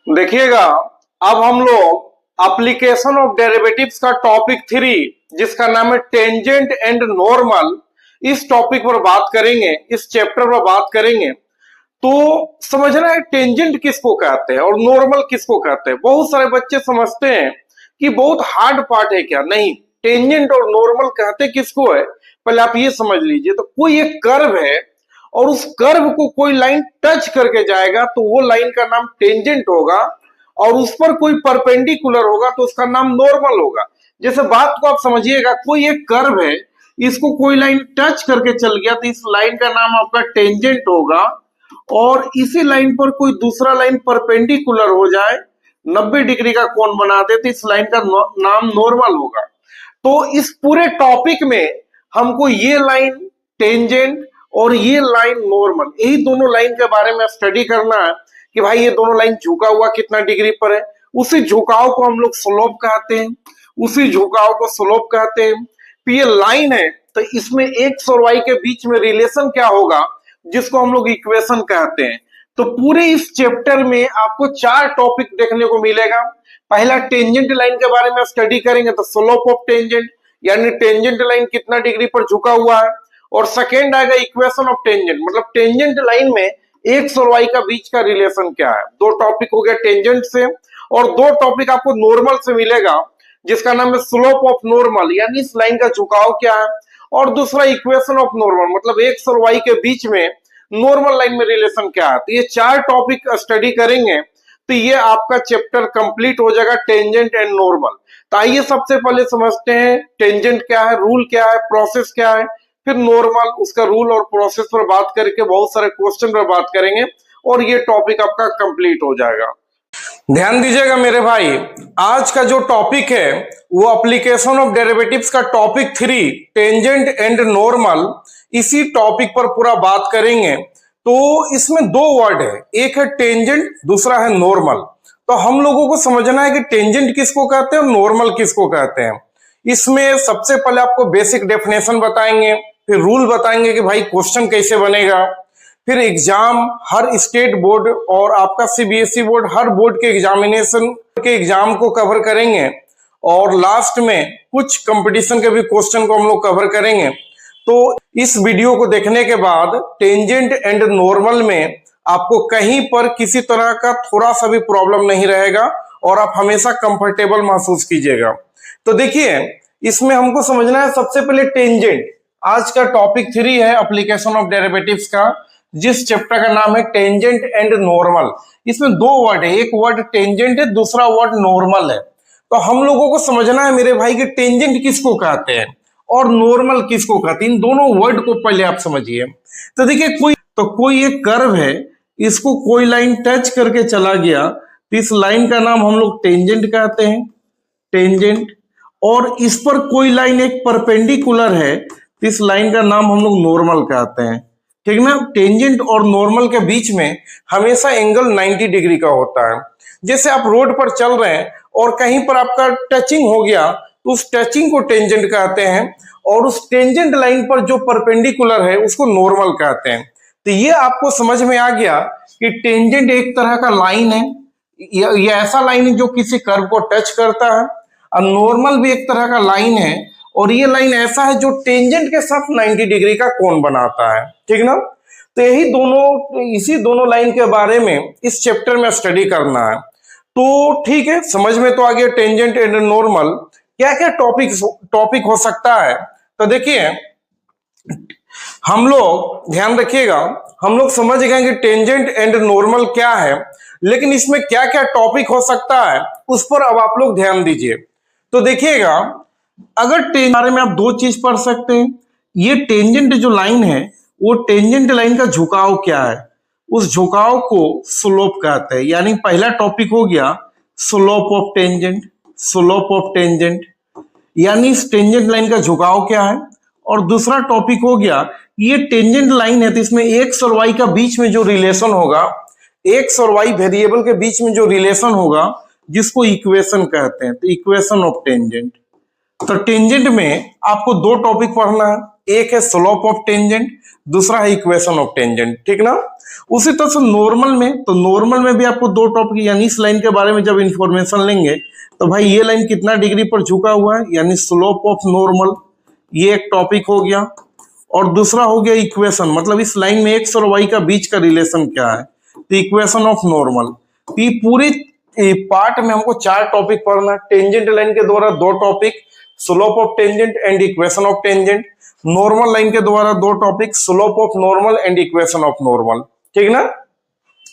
देखिएगा, अब हम लोग एप्लीकेशन ऑफ डेरिवेटिव्स का टॉपिक 3 जिसका नाम है टेंजेंट एंड नॉर्मल, इस टॉपिक पर बात करेंगे, इस चैप्टर पर बात करेंगे। तो समझना है टेंजेंट किसको कहते हैं और नॉर्मल किसको कहते हैं। बहुत सारे बच्चे समझते हैं कि बहुत हार्ड पार्ट है, क्या नहीं। टेंजेंट और नॉर्मल कहते किसको है, पहले आप ये समझ लीजिए। तो कोई एक कर्व है और उस कर्व को कोई लाइन टच करके जाएगा तो वो लाइन का नाम टेंजेंट होगा, और उस पर कोई परपेंडिकुलर होगा तो उसका नाम नॉर्मल होगा। जैसे बात को आप समझिएगा, कोई एक कर्व है, इसको कोई लाइन टच करके चल गया तो इस लाइन का नाम आपका टेंजेंट होगा, और इसी लाइन पर कोई दूसरा लाइन परपेंडिकुलर हो जाए, 90 डिग्री का कोण बना दे तो इस लाइन का नाम नॉर्मल होगा। तो इस पूरे टॉपिक में हमको ये लाइन टेंजेंट और ये लाइन नॉर्मल, यही दोनों लाइन के बारे में स्टडी करना है कि भाई ये दोनों लाइन झुका हुआ कितना डिग्री पर है। उसी झुकाव को हम लोग स्लोप कहते हैं, उसी झुकाव को स्लोप कहते हैं। तो ये लाइन है, तो इसमें एक्स और वाई के बीच में रिलेशन क्या होगा, जिसको हम लोग इक्वेशन कहते हैं। तो पूरे इस चैप्टर में आपको 4 टॉपिक देखने को मिलेगा। पहला टेंजेंट लाइन के बारे में स्टडी करेंगे, तो स्लोप ऑफ टेंजेंट, यानी टेंजेंट लाइन कितना डिग्री पर झुका हुआ है। और सेकेंड आएगा इक्वेशन ऑफ टेंजेंट, मतलब टेंजेंट लाइन में एक्स और वाई का बीच का रिलेशन क्या है। 2 टॉपिक हो गया टेंजेंट से, और 2 टॉपिक आपको नॉर्मल से मिलेगा जिसका नाम है स्लोप ऑफ नॉर्मल, यानी इस लाइन का झुकाव क्या है। और दूसरा इक्वेशन ऑफ नॉर्मल, मतलब एक्स और वाई के बीच में नॉर्मल लाइन में रिलेशन क्या है। तो ये 4 टॉपिक स्टडी करेंगे तो ये आपका चैप्टर कंप्लीट हो जाएगा, टेंजेंट एंड नॉर्मल। तो आइए सबसे पहले समझते हैं टेंजेंट क्या है, रूल क्या है, प्रोसेस क्या है, फिर नॉर्मल, उसका रूल और प्रोसेस पर बात करके बहुत सारे क्वेश्चन पर बात करेंगे और ये टॉपिक आपका कंप्लीट हो जाएगा। ध्यान दीजिएगा मेरे भाई, आज का जो टॉपिक है वो एप्लीकेशन ऑफ डेरिवेटिव्स का टॉपिक 3 टेंजेंट एंड नॉर्मल, इसी टॉपिक पर पूरा बात करेंगे। तो इसमें 2 वर्ड है, एक है टेंजेंट, दूसरा है नॉर्मल। तो हम लोगों को समझना है कि टेंजेंट किसको कहते हैं और नॉर्मल किसको कहते हैं। इसमें सबसे पहले आपको बेसिक डेफिनेशन बताएंगे, फिर रूल बताएंगे कि भाई क्वेश्चन कैसे बनेगा, फिर एग्जाम, हर स्टेट बोर्ड और आपका सीबीएसई बोर्ड, हर बोर्ड के एग्जामिनेशन के एग्जाम को कवर करेंगे, और लास्ट में कुछ कंपटीशन के भी क्वेश्चन को हम लोग कवर करेंगे। तो इस वीडियो को देखने के बाद टेंजेंट एंड नॉर्मल में आपको कहीं पर किसी तरह का थोड़ा सा भी प्रॉब्लम नहीं रहेगा और आप हमेशा कंफर्टेबल महसूस कीजिएगा। तो देखिए, इसमें हमको समझना है सबसे पहले टेंजेंट। आज का टॉपिक 3 है एप्लीकेशन ऑफ डेरिवेटिव्स का, जिस चैप्टर का नाम है टेंजेंट एंड नॉर्मल। इसमें 2 वर्ड है, एक वर्ड टेंजेंट है, दूसरा वर्ड नॉर्मल है। तो हम लोगों को समझना है मेरे भाई कि टेंजेंट किसको कहते हैं और नॉर्मल किसको कहते हैं। इन दोनों वर्ड को पहले आप समझिए। तो देखिए, कोई एक कर्व है, इसको कोई लाइन टच करके चला गया तो इस लाइन का नाम हम लोग टेंजेंट कहते हैं, टेंजेंट। और इस पर कोई लाइन एक परपेंडिकुलर है तो इस लाइन का नाम हम लोग नॉर्मल कहते हैं, ठीक ना। टेंजेंट और नॉर्मल के बीच में हमेशा एंगल 90 डिग्री का होता है। जैसे आप रोड पर चल रहे हैं और कहीं पर आपका टचिंग हो गया तो उस टचिंग को टेंजेंट कहते हैं, और उस टेंजेंट लाइन पर जो परपेंडिकुलर है उसको नॉर्मल कहते हैं। तो ये आपको समझ में आ गया कि टेंजेंट एक तरह का लाइन है, ये ऐसा लाइन है जो किसी कर्व को टच करता है, और नॉर्मल भी एक तरह का लाइन है, और ये लाइन ऐसा है जो टेंजेंट के साथ 90 डिग्री का कोण बनाता है, ठीक ना। तो इसी दोनों लाइन के बारे में इस चैप्टर में स्टडी करना है। तो ठीक है, समझ में तो आ गया टेंजेंट एंड नॉर्मल क्या क्या टॉपिक हो सकता है। तो देखिए, हम लोग ध्यान रखिएगा, हम लोग समझ गए कि टेंजेंट एंड नॉर्मल क्या है, लेकिन इसमें क्या क्या टॉपिक हो सकता है उस पर अब आप लोग ध्यान दीजिए। तो देखिएगा, अगर टेंजेंट बारे में आप 2 चीज पढ़ सकते हैं। ये टेंजेंट जो लाइन है वो टेंजेंट लाइन का झुकाव क्या है, उस झुकाव को स्लोप कहते हैं। यानी पहला टॉपिक हो गया slope of tangent, slope of tangent यानी इस टेंजेंट लाइन का झुकाव क्या है। और दूसरा टॉपिक हो गया, ये टेंजेंट लाइन है तो इसमें एक्स और वाई का बीच में जो रिलेशन होगा, एक्स और वाई वेरिएबल के बीच में जो रिलेशन होगा, जिसको इक्वेशन कहते हैं। तो इक्वेशन ऑफ टेंजेंट। तो टेंजेंट में आपको 2 टॉपिक पढ़ना है, एक है स्लोप ऑफ टेंजेंट, दूसरा है इक्वेशन ऑफ टेंजेंट, ठीक ना। उसी तरह से नॉर्मल में, तो नॉर्मल में भी आपको दो टॉपिक, यानी इस लाइन के बारे में जब इंफॉर्मेशन लेंगे तो भाई ये लाइन कितना डिग्री पर झुका हुआ है, यानी स्लोप ऑफ नॉर्मल, ये एक टॉपिक हो गया। और दूसरा हो गया इक्वेशन, मतलब इस लाइन में एक्स और वाई का बीच का रिलेशन क्या है, तो इक्वेशन ऑफ नॉर्मल। ये पूरी पार्ट में हमको चार टॉपिक पढ़ना है। टेंजेंट लाइन के द्वारा दो topic, slope of tangent and equation of tangent. Normal line के द्वारा दो topic, slope of normal and equation of normal, ठीक ना।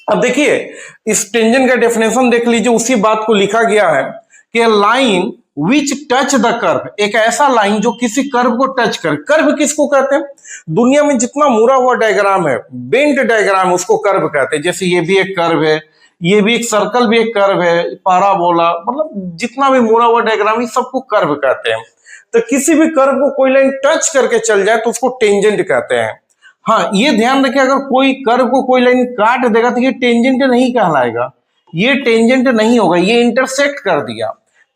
अब देखिए इस टेंजेंट का डेफिनेशन देख लीजिए, उसी बात को लिखा गया है कि line which touch the curve, एक ऐसा लाइन जो किसी कर्व को टच करे। कर्व किसको कहते हैं, दुनिया में जितना मुड़ा हुआ डायग्राम है, बेंट डायग्राम, उसको कर्व कहते हैं। जैसे ये भी एक कर्व है, ये भी एक सर्कल भी एक कर्व है, पैराबोला, मतलब जितना भी मुड़ा हुआ डायग्राम है सबको कर्व कहते हैं। तो किसी भी कर्व को कोई लाइन टच करके चल जाए तो उसको टेंजेंट कहते हैं। हाँ ये ध्यान रखिए, अगर कोई कर्व को कोई लाइन काट देगा तो ये टेंजेंट नहीं कहलाएगा, ये टेंजेंट नहीं होगा, ये इंटरसेक्ट कर दिया।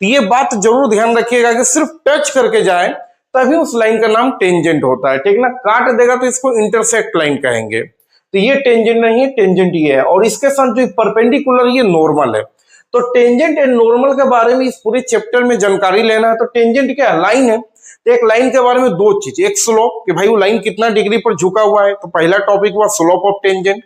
तो ये बात जरूर ध्यान रखिएगा कि सिर्फ टच करके जाए तभी उस लाइन का नाम टेंजेंट होता है, ठीक ना। काट देगा तो इसको इंटरसेक्ट लाइन कहेंगे। तो ये टेंजेंट नहीं है, टेंजेंट ये है। और इसके साथ जो परपेंडिकुलर, ये नॉर्मल है। तो टेंजेंट एंड नॉर्मल के बारे में इस पूरे चैप्टर में जानकारी लेना है। तो टेंजेंट क्या है, लाइन है। तो एक लाइन के बारे में दो चीज, एक स्लोप कि भाई वो लाइन कितना डिग्री पर झुका हुआ है, तो पहला टॉपिक हुआ स्लोप ऑफ टेंजेंट।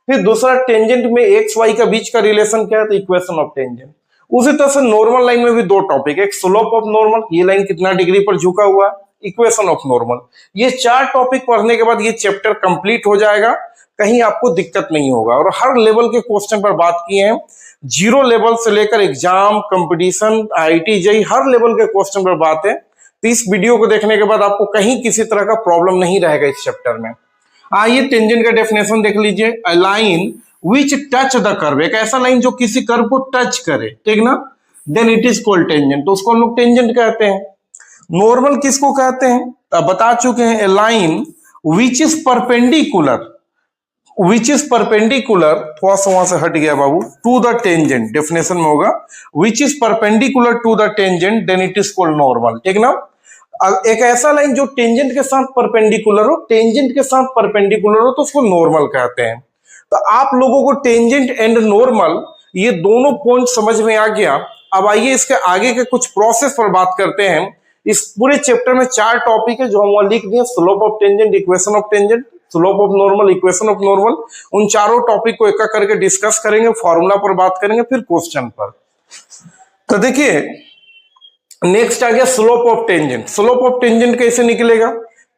फिर दूसरा टेंजेंट में एक्स वाई का बीच का रिलेशन क्या है, तो इक्वेशन ऑफ टेंजेंट। उसी तरह से नॉर्मल लाइन में भी दो टॉपिक, एक स्लोप ऑफ नॉर्मल, ये लाइन कितना डिग्री पर झुका हुआ है, इक्वेशन ऑफ नॉर्मल। ये चार टॉपिक पढ़ने के बाद ये चैप्टर कंप्लीट हो जाएगा, कहीं आपको दिक्कत नहीं होगा। और हर लेवल के क्वेश्चन पर बात किए हैं, जीरो लेवल से लेकर एग्जाम, कंपटीशन, आईआईटी जेईई, हर लेवल के क्वेश्चन पर बात है। तो इस वीडियो को देखने के बाद आपको कहीं किसी तरह का प्रॉब्लम नहीं रहेगा इस चैप्टर में। आइए टेंजेंट का डेफिनेशन देख लीजिए। A line which touch the curve, एक ऐसा लाइन जो किसी कर्व को टच करे, ठीक ना, then it is called tangent, तो उसको हम लोग टेंजेंट कहते हैं। नॉर्मल किसको कहते हैं, अब बता चुके हैं। A line which is perpendicular, which is perpendicular, थोड़ा सा वहां से हट गया बाबू, टू द टेंजेंट, डेफिनेशन में होगा which is perpendicular to the tangent, then it is called normal, ठीक ना। एक ऐसा लाइन जो टेंजेंट के साथ परपेंडिकुलर हो, टेंजेंट के साथ परपेंडिकुलर हो, तो उसको नॉर्मल कहते हैं। तो आप लोगों को टेंजेंट एंड नॉर्मल ये दोनों पॉइंट समझ में आ गया। अब आइए इसके आगे के कुछ प्रोसेस पर बात करते हैं। इस पूरे चैप्टर में चार टॉपिक है जो हम वहां लिख दिए, slope of tangent, equation of tangent, slope of normal, equation of normal. उन चारों टॉपिक को एक करके डिस्कस करेंगे, फॉर्मूला पर बात करेंगे, फिर क्वेश्चन पर। तो देखिए नेक्स्ट आ गया slope of tangent. Slope of tangent कैसे निकलेगा,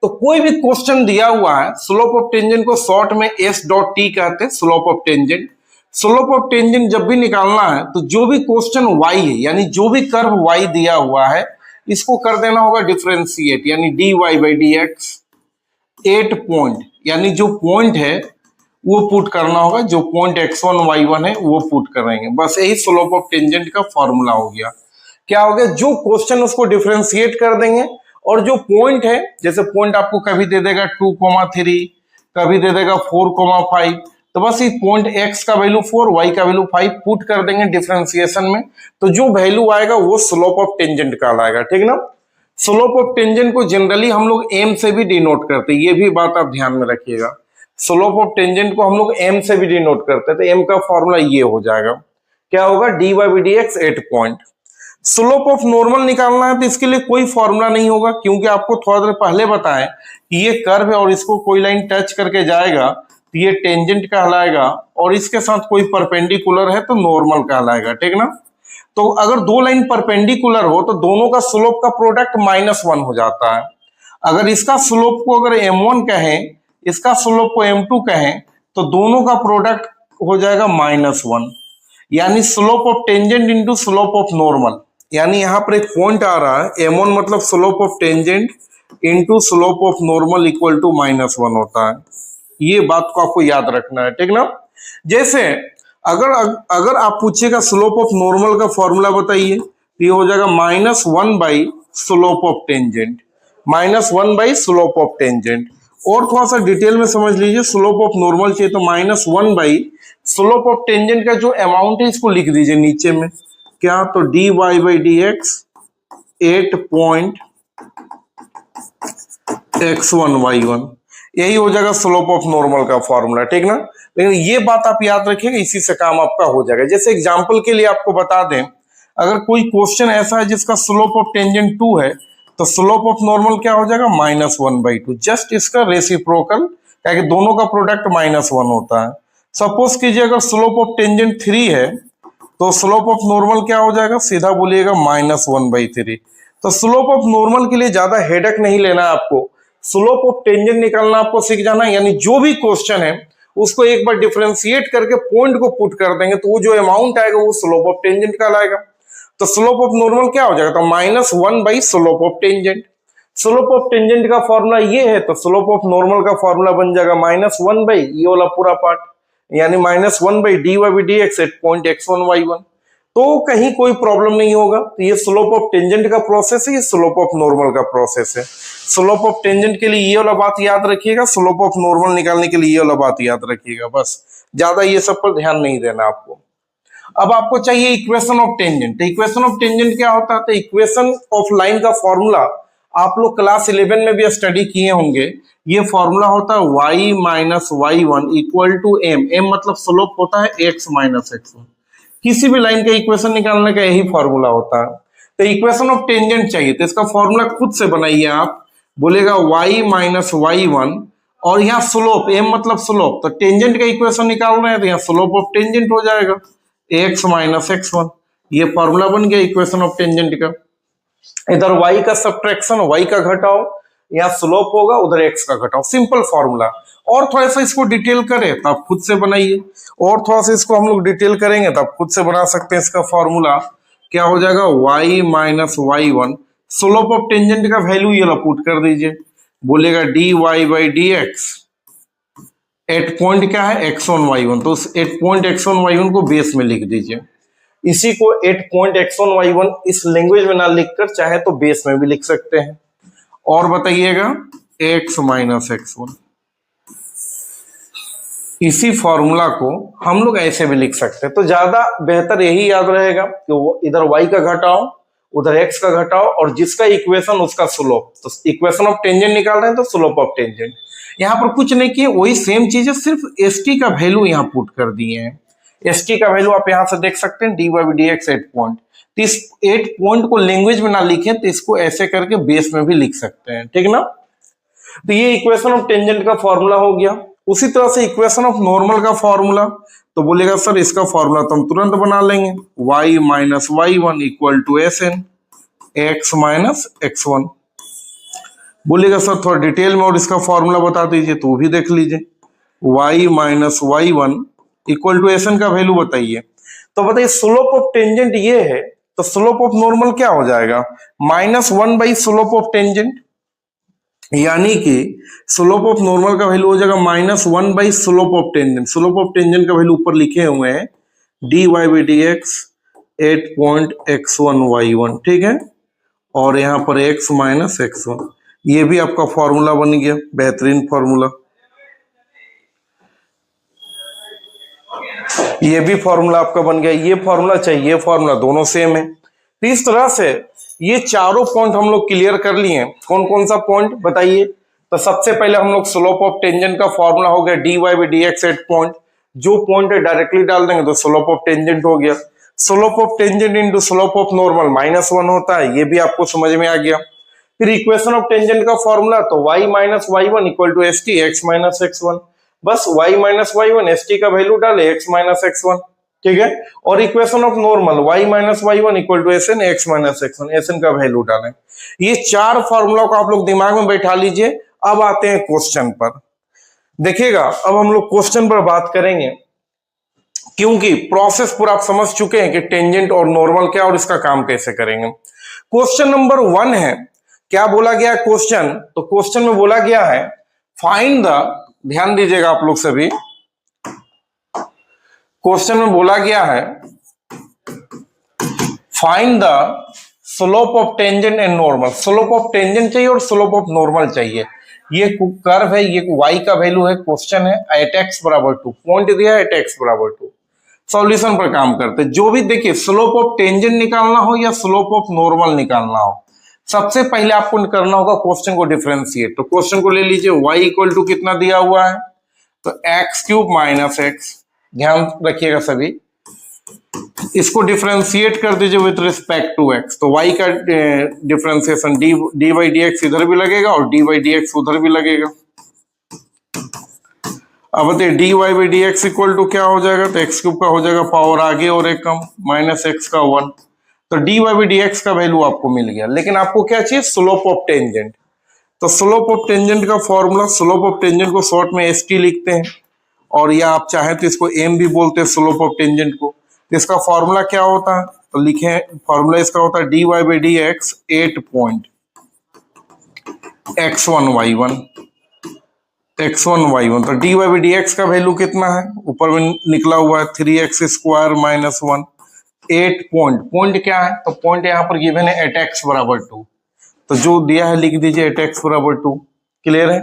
तो कोई भी क्वेश्चन दिया हुआ है, स्लोप ऑफ टेंजेंट को शॉर्ट में एस डॉट टी कहते हैं, slope of tangent. Slope of tangent जब भी निकालना है तो जो भी क्वेश्चन y है, यानी जो भी कर्व y दिया हुआ है, इसको कर देना होगा डिफरेंशिएट, यानी dy by D x, 8 point, यानी जो पॉइंट है वो पुट करना होगा, जो पॉइंट x1 y1 है वो पुट करेंगे। बस यही स्लोप ऑफ टेंजेंट का फॉर्मूला हो गया। क्या हो गया, जो क्वेश्चन उसको डिफरेंशिएट कर देंगे, और जो पॉइंट है, जैसे पॉइंट आपको कभी दे देगा 2,3, कभी दे देगा 4,5, तो बस इस पॉइंट x का वैल्यू 4, y का वैल्यू 5 पुट कर देंगे डिफरेंशिएशन में, तो जो वैल्यू आएगा वो स्लोप ऑफ टेंजेंट कहलाएगा, ठीक ना। स्लोप ऑफ टेंजेंट को जनरली हम लोग m से भी डिनोट करते हैं, ये भी बात आप ध्यान में रखिएगा। स्लोप ऑफ टेंजेंट को हम लोग m से भी डिनोट करते हैं, तो m का फॉर्मूला ये हो जाएगा, क्या होगा, dy by D x 8 point. Slope of normal निकालना है तो इसके लिए कोई फॉर्मूला नहीं होगा, क्योंकि आपको थोड़ा देर पहले बताएं कि ये कर्व है और इसको कोई लाइन टच करके जाएगा तो ये टेंजेंट कहलाएगा, और इसके साथ कोई परपेंडिकुलर है तो नॉर्मल कहलाएगा, ठीक ना। तो अगर दो लाइन परपेंडिकुलर हो तो दोनों का स्लोप का प्रोडक्ट -1 हो जाता है। अगर इसका स्लोप को अगर m1 कहें, इसका स्लोप को m2 कहें, तो दोनों का प्रोडक्ट हो जाएगा -1, यानी slope of tangent into slope of normal. यानी यहाँ पर एक पॉइंट आ रहा है, m1 मतलब slope of tangent into slope of normal equal to -1 होता है। ये बात को आपको याद रखना है, ठीक ना। जैसे अगर आप पूछिएगा स्लोप ऑफ नॉर्मल का फॉर्मूला बताइए, तो ये हो जाएगा -1 by slope of tangent, -1 by slope of tangent. और थोड़ा सा डिटेल में समझ लीजिए, स्लोप ऑफ नॉर्मल चाहिए तो -1 बाई स्लोप ऑफ टेंजेंट का जो अमाउंट है इसको लिख दीजिए नीचे में, क्या, तो dy by D x 8 point x1 y1, यही हो जाएगा स्लोप ऑफ नॉर्मल का फॉर्मूला, ठीक ना। लेकिन ये बात आप याद रखिएगा, इसी से काम आपका हो जाएगा। जैसे एग्जांपल के लिए आपको बता दें, अगर कोई क्वेश्चन ऐसा है जिसका स्लोप ऑफ टेंजेंट 2 है, तो स्लोप ऑफ नॉर्मल क्या हो जाएगा, -1/2। जस्ट इसका रेसिप्रोकल, क्या कि दोनों का प्रोडक्ट -1 होता है। सपोज कीजिए अगर स्लोप ऑफ टेंजेंट 3 है, तो स्लोप ऑफ नॉर्मल क्या हो जाएगा, सीधा बोलिएगा -1/3। तो स्लोप ऑफ नॉर्मल के लिए ज्यादा हेडेक नहीं लेना है आपको, स्लोप ऑफ टेंजेंट निकालना आपको सीख जाना है। यानी जो भी क्वेश्चन है उसको एक बार डिफरेंशिएट करके पॉइंट को पुट कर देंगे, तो वो जो अमाउंट आएगा वो स्लोप ऑफ टेंजेंट कहलाएगा। तो स्लोप ऑफ नॉर्मल क्या हो जाएगा, तो -1 slope of tangent. Slope of tangent का फॉर्मूला ये है, तो स्लोप ऑफ नॉर्मल का फॉर्मूला बन जाएगा -1 ये वाला पूरा पार्ट, यानी -1/dy/dx eight point x1 y1। तो कहीं कोई प्रॉब्लम नहीं होगा। तो ये स्लोप ऑफ टेंजेंट का प्रोसेस है, ये स्लोप ऑफ नॉर्मल का प्रोसेस है। स्लोप ऑफ टेंजेंट के लिए ये वाला बात याद रखिएगा, स्लोप ऑफ नॉर्मल निकालने के लिए ये वाला बात याद रखिएगा, बस ज्यादा ये सब पर ध्यान नहीं देना आपको। अब आपको चाहिए इक्वेशन ऑफ टेंजेंट। तो इक्वेशन ऑफ टेंजेंट क्या होता है, तो इक्वेशन ऑफ लाइन का फॉर्मूला आप लोग क्लास 11 में भी स्टडी किए होंगे। ये फॉर्मूला होता है y - y1 equal to m। m मतलब स्लोप होता है x - x1। किसी भी लाइन का इक्वेशन निकालने का यही फॉर्मूला होता है। तो इक्वेशन ऑफ टेंजेंट चाहिए, तो इसका फॉर्मूला खुद से बनाइए आप। बोलेगा y - y1 और यहाँ स्लोप, m मतलब स्लोप, तो टेंजेंट का इक्वेशन निकाल रहे हैं, तो यहाँ स्लोप ऑफ टेंजेंट हो जाएगा x - x1। ये फॉर्मूला बन गया इक्वेशन ऑफ टेंजेंट का। इधर y का सब्ट्रैक्शन, y का घटाओ, यहाँ स्लोप होगा, उधर x का घटाओ, सिंपल फॉर्मूला। और थोड़ा सा इसको डिटेल करें तो आप खुद से बनाइए, और थोड़ा सा इसको हम लोग डिटेल करेंगे तो आप खुद से बना सकते हैं। इसका फॉर्मूला क्या हो जाएगा, y - y1, slope of tangent का वैल्यू ये पुट कर दीजिए, बोलेगा dy/dx एट पॉइंट क्या है x1 y1। तो उस एट पॉइंट x1 y1 को बेस में लिख दीजिए। इसी को एट पॉइंट x1 y1 इस लैंग्वेज में ना लिखकर चाहे तो बेस में भी लिख सकते हैं। और बताइएगा x - x1, इसी फॉर्मूला को हम लोग ऐसे भी लिख सकते हैं। तो ज्यादा बेहतर यही याद रहेगा कि वो इधर y का घटाओ, उधर x का घटाओ, और जिसका इक्वेशन उसका स्लोप। तो इक्वेशन ऑफ टेंजेंट निकाल रहे हैं तो स्लोप ऑफ टेंजेंट। यहाँ पर कुछ नहीं किए, वही सेम चीज है, सिर्फ st का वैल्यू यहाँ पुट कर दिए हैं। st का वैल्यू आप यहाँ से देख सकते हैं dy/dx एट पॉइंट। तो इस एट पॉइंट को लैंग्वेज में ना लिखें तो इसको ऐसे करके बेस में भी लिख सकते हैं, ठीक ना। तो ये इक्वेशन ऑफ टेंजेंट का फॉर्मूला हो गया। उसी तरह से इक्वेशन ऑफ नॉर्मल का फॉर्मूला, तो बोलेगा सर इसका फॉर्मूला तो हम तुरंत बना लेंगे, y - y1 equal to SN x - x1। बोलेगा सर थोड़ा डिटेल में और इसका फॉर्मूला बता दीजिए, तो भी देख लीजिए, y - y1 equal to SN का वैल्यू बताइए। तो बताइए स्लोप ऑफ टेंजेंट ये है, तो स्लोप ऑफ नॉर्मल क्या हो जाएगा, -1 स्लोप ऑफ टेंजेंट, यानी कि स्लोप ऑफ नॉर्मल का वैल्यू हो जाएगा -1 slope of tangent. Slope of tangent का वैल्यू ऊपर लिखे हुए हैं dy/dx eight point x1 y1, ठीक है, और यहाँ पर x - x1। ये भी आपका फॉर्मूला बन गया, बेहतरीन फॉर्मूला। ये भी फॉर्मूला आपका बन गया। ये फॉर्मूला चाहिए, ये फॉर्मूला, दोनों सेम है। तो इस तरह से ये चारों पॉइंट हम लोग क्लियर कर लिए। कौन कौन सा पॉइंट बताइए। तो सबसे पहले हम लोग स्लोप ऑफ टेंजेंट का फॉर्मूला हो गया dy/dx एट पॉइंट। जो पॉइंट है डायरेक्टली डाल देंगे तो स्लोप ऑफ टेंजेंट हो गया। Slope of tangent into slope of normal -1 होता है, ये भी आपको समझ में आ गया। फिर इक्वेशन ऑफ टेंजेंट का फॉर्मूला, तो y - y1 equal to st x - x1। बस y - y1 st का वैल्यू डाले x - x1, ठीक है। और equation of normal y - y1 equal to SN x - x1, SN का वैल्यू डालें। ये चार फॉर्मूला को आप लोग दिमाग में बैठा लीजिए। अब आते हैं क्वेश्चन पर। देखिएगा अब हम लोग क्वेश्चन पर बात करेंगे, क्योंकि प्रोसेस पूरा आप समझ चुके हैं कि टेंजेंट और नॉर्मल क्या और इसका काम कैसे करेंगे। क्वेश्चन नंबर 1 है, क्या बोला गया क्वेश्चन, तो क्वेश्चन में बोला गया है फाइंड द, ध्यान दीजिएगा आप लोग सभी, क्वेश्चन में बोला गया है find the slope of tangent and normal. Slope of tangent चाहिए और स्लोप ऑफ नॉर्मल चाहिए। ये कर्व है, ये y का वैल्यू है, क्वेश्चन है एट x = 2, पॉइंट दिया है एट x = 2। सॉल्यूशन पर काम करते, जो भी देखिए स्लोप ऑफ टेंजेंट निकालना हो या स्लोप ऑफ नॉर्मल निकालना हो, सबसे पहले आपको करना होगा क्वेश्चन को डिफरेंशिएट। तो क्वेश्चन को ले लीजिए, y इक्वल टू कितना दिया हुआ है, तो एक्स क्यूब माइनस एक्स, ध्यान रखिएगा सभी, इसको डिफरेंशिएट कर दीजिए विथ रिस्पेक्ट टू एक्स। तो y का differentiation d y d x इधर भी लगेगा और डी वाई डी एक्स उधर भी लगेगा। अब बताइए d Y by D x equal to क्या हो जाएगा, तो एक्स क्यूब का हो जाएगा पावर आगे और एक कम, माइनस एक्स का 1। तो d Y by D x का वैल्यू आपको मिल गया। लेकिन आपको क्या चाहिए, स्लोप ऑफ टेंजेंट। तो स्लोप ऑफ टेंजेंट का फॉर्मूला, स्लोप ऑफ टेंजेंट को शॉर्ट में एस टी लिखते हैं, और या आप चाहें तो इसको एम भी बोलते हैं स्लोप ऑफ टेंजेंट को। तो इसका फॉर्मूला क्या होता है, तो लिखे, फॉर्मूला इसका होता है d Y by D x 8 point x1 y1 x1 y1। तो d Y by D x का वैल्यू कितना है, ऊपर में निकला हुआ है 3x स्क्वायर माइनस 1। 8 पॉइंट क्या है, तो पॉइंट यहाँ पर गिवन है 8x बराबर 2। तो जो दिया है लिख दीजिए 8x बराबर 2। क्लियर है।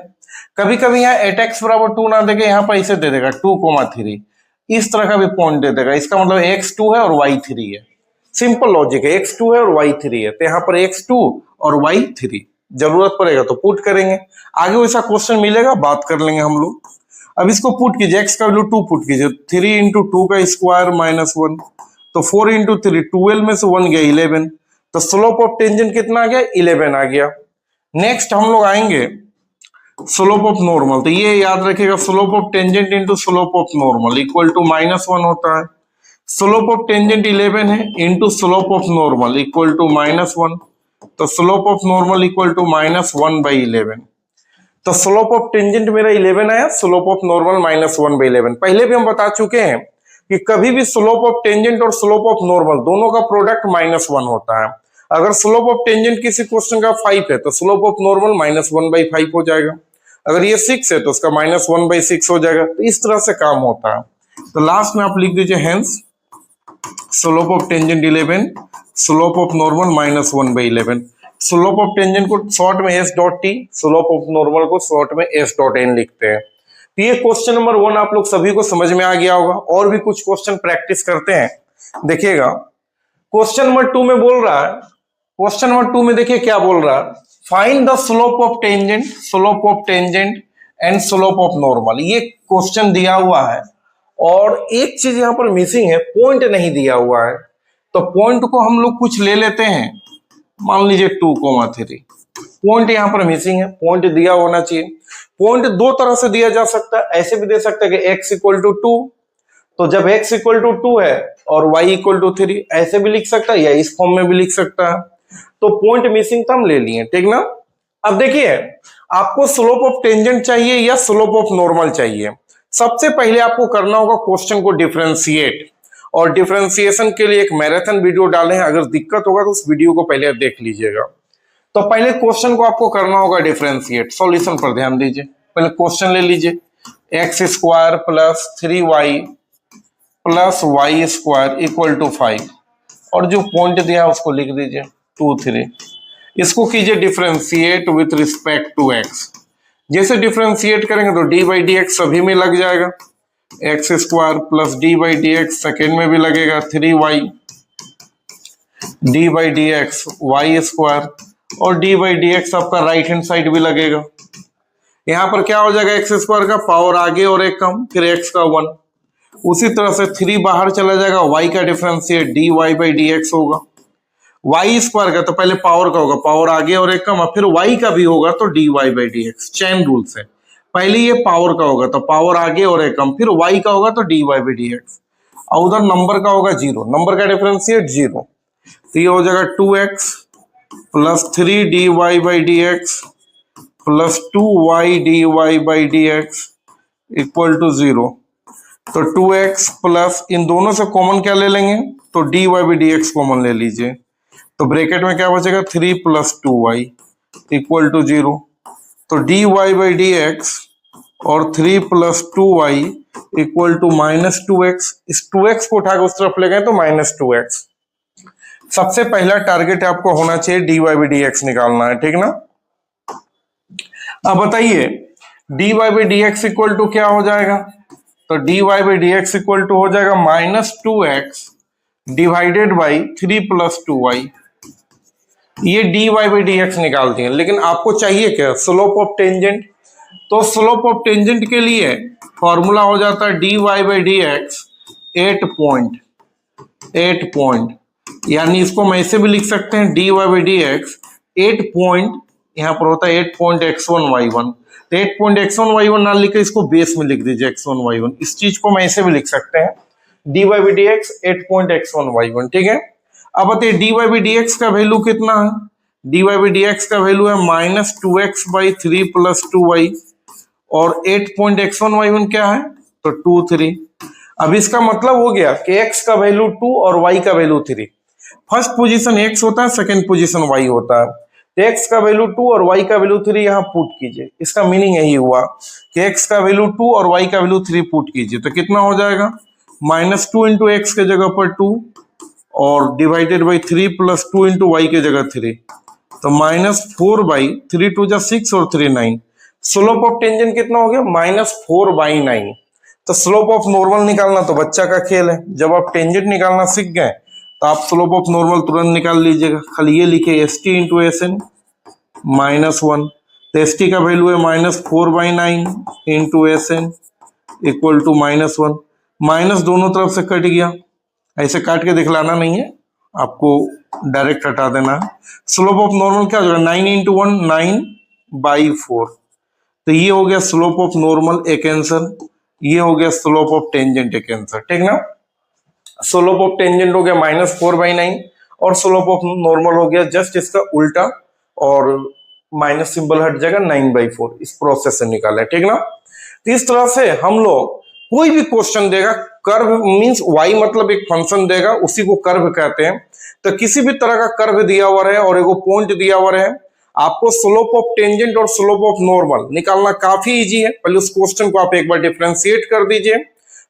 कभी कभी यहाँ 8x बराबर 2 ना देगा, यहाँ पर इसे दे देगा 2,3, इस तरह का भी पॉइंट दे देगा। इसका मतलब x2 है और y3 है। सिंपल लॉजिक है, x2 है और y3 है, तो यहाँ पर x2 और y3, जरूरत पड़ेगा तो पुट करेंगे, आगे वैसा क्वेश्चन मिलेगा बात कर लेंगे हम लोग। अब इसको पुट कीजिए, x का वैल्यू 2 पुट कीजिए, 3 इंटू 2 का स्क्वायर माइनस 1, तो 4 इंटू 3 12 में से 1 गया 11। तो स्लोप ऑफ टेंजेंट कितना आ गया, 11 आ गया। नेक्स्ट हम लोग आएंगे स्लोप ऑफ नॉर्मल। तो ये याद रखिएगा, slope of tangent into slope of normal equal to -1 होता है। स्लोप ऑफ टेंजेंट 11 है into slope of normal equal to -1। तो slope of normal equal to -1/11। तो स्लोप ऑफ टेंजेंट मेरा 11 आया, स्लोप ऑफ नॉर्मल -1/11। पहले भी हम बता चुके हैं कि कभी भी स्लोप ऑफ टेंजेंट और स्लोप ऑफ नॉर्मल दोनों का प्रोडक्ट -1 होता है। अगर स्लोप ऑफ टेंजेंट किसी क्वेश्चन का 5 है तो स्लोप ऑफ नॉर्मल -1/5 हो जाएगा। अगर ये 6 है तो उसका -1/6 हो जाएगा। तो इस तरह से काम होता है। तो लास्ट में आप लिख दीजिए hence slope of tangent 11, slope of normal -1/11। Slope of tangent को शॉर्ट में s dot T, slope of normal को शॉर्ट में s डॉट एन लिखते हैं। तो ये क्वेश्चन नंबर 1 आप लोग सभी को समझ में आ गया होगा। और भी कुछ क्वेश्चन प्रैक्टिस करते हैं, देखिएगा। क्वेश्चन नंबर 2 में बोल रहा है, क्वेश्चन नंबर 2 में देखिए क्या बोल रहा है, find the slope of tangent and slope of normal. ये क्वेश्चन दिया हुआ है और एक चीज यहां पर मिसिंग है, पॉइंट नहीं दिया हुआ है। तो पॉइंट को हम लोग कुछ ले लेते हैं, मान लीजिए 2,3। पॉइंट यहां पर मिसिंग है, पॉइंट दिया होना चाहिए। पॉइंट दो तरह से दिया जा सकता है, ऐसे भी दे सकता है कि x इक्वल टू 2, तो जब x इक्वल टू 2 है और y इक्वल टू 3, ऐसे भी लिख सकता है या इस फॉर्म में भी लिख सकता है। तो पॉइंट मिसिंग तो हम ले लिए, ठीक ना। अब देखिए आपको स्लोप ऑफ टेंजेंट चाहिए या स्लोप ऑफ नॉर्मल चाहिए। सबसे पहले आपको करना होगा क्वेश्चन को डिफरेंशिएट, और डिफरेंशिएशन के लिए एक मैराथन वीडियो डाले हैं, अगर दिक्कत होगा तो उस वीडियो को पहले देख लीजिएगा। तो पहले क्वेश्चन को आपको करना होगा डिफरेंशिएट। सॉल्यूशन पर ध्यान दीजिए। पहले क्वेश्चन ले लीजिए, x square plus 3y plus y square equal to 5, और जो पॉइंट दिया है उसको लिख दीजिए 2, 3। इसको कीजिए differentiate with respect to x. जैसे डिफरेंशिएट करेंगे तो डी बाई डी एक्स सभी में लग जाएगा, x square plus d by D x second में भी लगेगा 3y d by D x y square, और डी बाई डी एक्स आपका राइट हैंड साइड भी लगेगा। यहां पर क्या हो जाएगा, एक्स स्क्वायर का पावर आगे और एक कम, फिर एक्स का 1। उसी तरह से 3 बाहर चला जाएगा, y का differentiate d Y by D x होगा। वाई स्क्वायर का तो पहले पावर का होगा, पावर आगे और एक कम, फिर y का भी होगा तो d Y by D x. Chain rule से पहले ये पावर का होगा तो पावर आगे और एक कम, फिर y का होगा तो d Y by D x, और उधर नंबर का होगा 0, नंबर का डिफरेंशिएट 0। तो ये हो जाएगा 2x plus 3 d Y by D x plus 2y d Y by D x equal to 0। तो 2x प्लस इन दोनों से कॉमन क्या ले लेंगे, तो d Y by D x common ले लीजिए। तो ब्रैकेट में क्या बचेगा, 3 प्लस 2y इक्वल टू 0। तो d Y by D x और 3 plus 2y equal to -2x। इस 2x को उठाकर उस तरफ ले गए तो -2x। सबसे पहला टारगेट आपको होना चाहिए d Y by D x निकालना है, ठीक ना। अब बताइए d Y by D x equal to क्या हो जाएगा, तो d Y by D x equal to हो जाएगा -2x divided by 3 plus 2y। ये dy बाई डी एक्स निकालती हैं, लेकिन आपको चाहिए क्या, स्लोप ऑफ टेंजेंट। तो स्लोप ऑफ टेंजेंट के लिए फॉर्मूला हो जाता है dy by D x 8 point, यानी इसको हम ऐसे भी लिख सकते हैं dy by D x 8 point, यहाँ पर होता है 8 पॉइंट x1 y1, तो 8 पॉइंट x1 y1 ना लिख के इसको बेस में लिख दीजिए x1 y1। इस चीज को हम ऐसे भी लिख सकते हैं dy by D x 8 point x1 y1, ठीक है। अब बताइए dy बाई डी एक्स का वैल्यू कितना है, dy बाई डी एक्स का वैल्यू है minus 2x by 3 plus 2y, और 8 पॉइंट x1 y1 क्या है, तो 2 3। अब इसका मतलब हो गया कि x का वैल्यू 2 और y का वैल्यू 3। फर्स्ट पोजीशन x होता है, सेकंड पोजीशन y होता है, तो x का वैल्यू 2 और y का वैल्यू 3 यहाँ पुट कीजिए। इसका मीनिंग यही हुआ कि x का वैल्यू 2 और y का वैल्यू 3 पुट कीजिए, तो कितना हो जाएगा, माइनस 2 इंटू एक्स के जगह पर 2 और divided by 3 plus 2 into y के जगह 3, तो माइनस 4 बाई 3 2 जा 6 और 3 9। स्लोप ऑफ टेंजेंट कितना हो गया, माइनस 4 बाई 9। तो स्लोप ऑफ नॉर्मल निकालना तो बच्चा का खेल है, जब आप टेंजेंट निकालना सीख गए तो आप स्लोप ऑफ नॉर्मल तुरंत निकाल लीजिएगा। खाली ये लिखे S T into S N minus 1, तो एस टी का वैल्यू है minus 4 by 9 into S N equal to minus 1। Minus दोनों तरफ से कट गया, ऐसे काट के दिखलाना नहीं है आपको, डायरेक्ट हटा देना है। स्लोप ऑफ नॉर्मल क्या हो जाएगा, 9 इंटू 1 9 बाई 4, तो ये हो गया स्लोप ऑफ नॉर्मल एक आंसर, ये हो गया स्लोप ऑफ टेंजेंट एक आंसर, ठीक ना। स्लोप ऑफ टेंजेंट हो गया माइनस 4 बाई 9 और स्लोप ऑफ नॉर्मल हो गया जस्ट इसका उल्टा, और माइनस सिंबल हट जाएगा 9 बाई 4। इस प्रोसेस से निकाला है, ठीक ना। तो इस तरह से हम लोग कोई भी क्वेश्चन देगा, कर्व मींस y मतलब एक फंक्शन देगा, उसी को कर्व कहते हैं। तो किसी भी तरह का कर्व दिया हुआ है और एगो पॉइंट दिया हुआ है, आपको स्लोप ऑफ टेंजेंट और स्लोप ऑफ नॉर्मल निकालना काफी इजी है। पहले उस क्वेश्चन को आप एक बार डिफरेंशिएट कर दीजिए,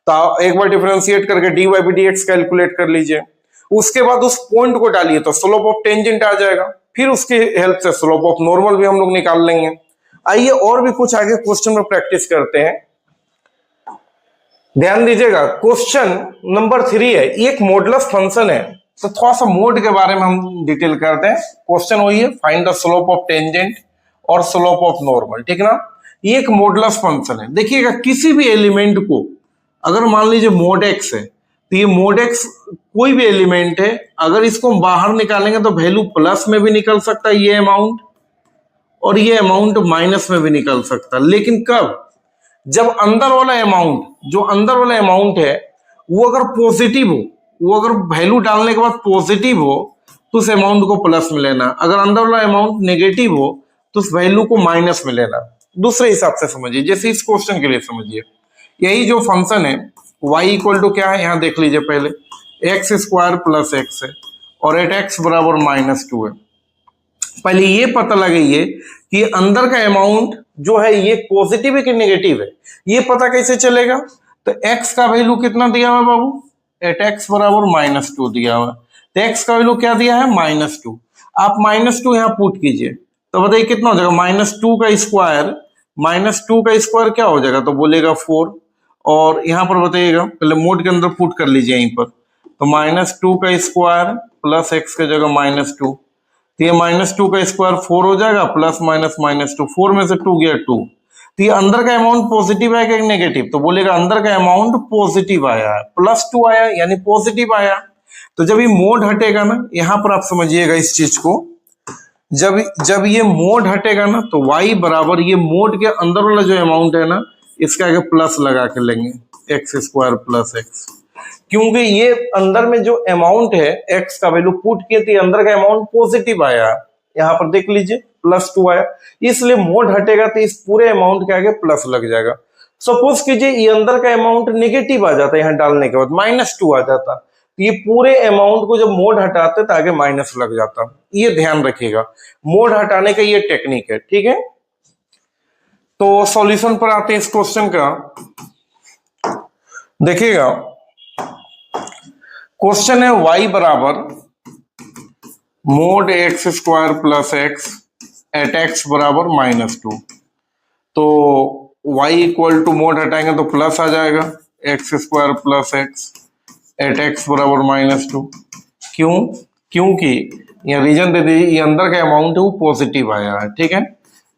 तो एक बार डिफरेंशिएट करके d y by d x calculate कर लीजिए, उसके बाद उस पॉइंट को डालिए तो स्लोप ऑफ टेंजेंट आ जाएगा, फिर उसकी हेल्प से स्लोप ऑफ नॉर्मल भी हम लोग निकाल लेंगे। आइए और भी कुछ आगे क्वेश्चन में प्रैक्टिस करते हैं, ध्यान दीजिएगा। क्वेश्चन नंबर 3 है, ये एक मॉडुलस फंक्शन है, तो थोड़ा सा मोड के बारे में हम डिटेल करते हैं। क्वेश्चन वही है, find the slope of tangent और स्लोप ऑफ नॉर्मल, ठीक ना। ये एक मॉडुलस फंक्शन है। देखिएगा किसी भी एलिमेंट को अगर मान लीजिए मोड एक्स है, तो ये मोड एक्स कोई भी एलिमेंट है, अगर इसको बाहर निकालेंगे तो वैल्यू प्लस में भी निकल सकता है ये अमाउंट, और ये अमाउंट माइनस में भी निकल सकता है। लेकिन कब, जब अंदर वाला अमाउंट, जो अंदर वाला अमाउंट है वो अगर पॉजिटिव हो, वो अगर वैल्यू डालने के बाद पॉजिटिव हो तो उस अमाउंट को प्लस में लेना, अगर अंदर वाला अमाउंट नेगेटिव हो तो उस वैल्यू को माइनस में लेना। दूसरे हिसाब से समझिए, जैसे इस क्वेश्चन के लिए समझिए, यही जो फंक्शन है y इक्वल टू क्या है, यहां देख लीजिए पहले, एक्स स्क्वायर प्लस एक्स है और एट एक्स बराबर -2 है। पहले ये पता लगाइए कि अंदर का अमाउंट जो है ये पॉजिटिव है कि नेगेटिव है, ये पता कैसे चलेगा। तो x का वैल्यू कितना दिया हुआ बाबू, एट एक्स बराबर -2 दिया हुआ, तो x का वैल्यू क्या दिया है, -2। आप -2 यहाँ पुट कीजिए तो बताइए कितना हो जाएगा, -2 का स्क्वायर, -2 का स्क्वायर क्या हो जाएगा, तो बोलेगा 4, और यहाँ पर बताइएगा पहले मोड के अंदर पुट कर लीजिए यहीं पर, तो -2 का स्क्वायर प्लस एक्स के जगह -2, तो ये -2 का स्क्वायर 4 हो जाएगा, प्लस माइनस -2, 4 में से 2 गया 2। तो ये अंदर का अमाउंट पॉजिटिव है कि नेगेटिव, तो बोलेगा अंदर का अमाउंट पॉजिटिव आया है, +2 आया यानी पॉजिटिव आया। तो जब ये मोड हटेगा ना, यहां पर आप समझिएगा इस चीज को, जब ये मोड हटेगा ना तो y बराबर ये मोड के अंदर वाला जो अमाउंट है ना, इसके आगे प्लस लगा के लेंगे, एक्स स्क्वायर प्लस एक्स, क्योंकि ये अंदर में जो अमाउंट है x का वैल्यू पुट किए थे, अंदर का अमाउंट पॉजिटिव आया, यहाँ पर देख लीजिए +2 आया, इसलिए मोड हटेगा तो इस पूरे अमाउंट के आगे प्लस लग जाएगा। सपोज कीजिए ये अंदर का अमाउंट नेगेटिव आ जाता है, यहाँ डालने के बाद -2 आ जाता, तो ये पूरे अमाउंट को जब मोड हटाते तो आगे माइनस लग जाता। ये ध्यान रखिएगा, मोड हटाने का ये टेक्निक है, ठीक है। तो सॉल्यूशन पर आते हैं इस क्वेश्चन का। देखिएगा क्वेश्चन है y बराबर mod x square plus x at x बराबर -2, तो y इक्वल टू मोड हटाएंगे तो प्लस आ जाएगा, x square plus x at x बराबर -2। क्यों, क्योंकि यहाँ रीजन दे दीजिए, ये अंदर का अमाउंट है वो पॉजिटिव आया है, ठीक है।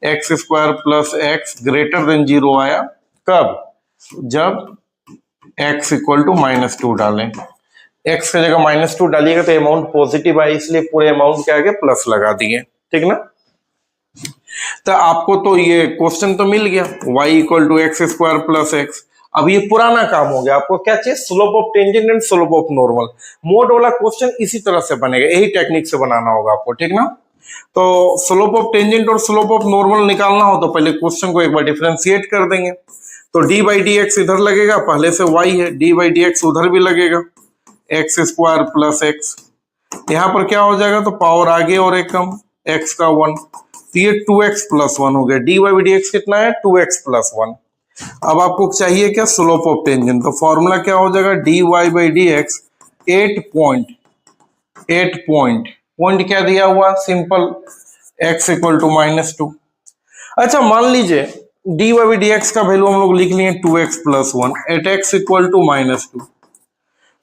X square plus x greater than 0 आया, कब? जब x इक्वल टू -2 डालें। x की जगह -2 डालिएगा तो अमाउंट पॉजिटिव आया, इसलिए पूरे अमाउंट के आगे प्लस लगा दिए, ठीक ना। तो आपको तो ये क्वेश्चन तो मिल गया, y equal to x square plus x. अब ये पुराना काम हो गया, आपको क्या चाहिए? Slope of tangent and slope of normal. Mod वाला क्वेश्चन इसी तरह से बनेगा, यही टेक्निक से बनाना होगा आपको, ठीक ना। तो स्लोप ऑफ टेंजेंट और स्लोप ऑफ नॉर्मल निकालना हो तो पहले क्वेश्चन को एक बार डिफरेंशिएट कर देंगे। तो डी बाई डी एक्स इधर लगेगा, पहले से y है, डी बाई डी एक्स उधर भी लगेगा, एक्स स्क्वायर प्लस एक्स। यहाँ पर क्या हो जाएगा? तो पावर आगे और एक कम, x का 1, तो ये 2x प्लस 1 हो गया। डी बाई डी एक्स कितना है? 2x plus 1। अब आपको चाहिए क्या? Slope of tangent. तो फॉर्मूला क्या हो जाएगा? D Y by D x 8 point क्या दिया हुआ? Simple, x equal to -2। अच्छा मान लीजिए d Y by D x का वैल्यू हम लोग लिख लिए 2x plus 1 at x equal to -2।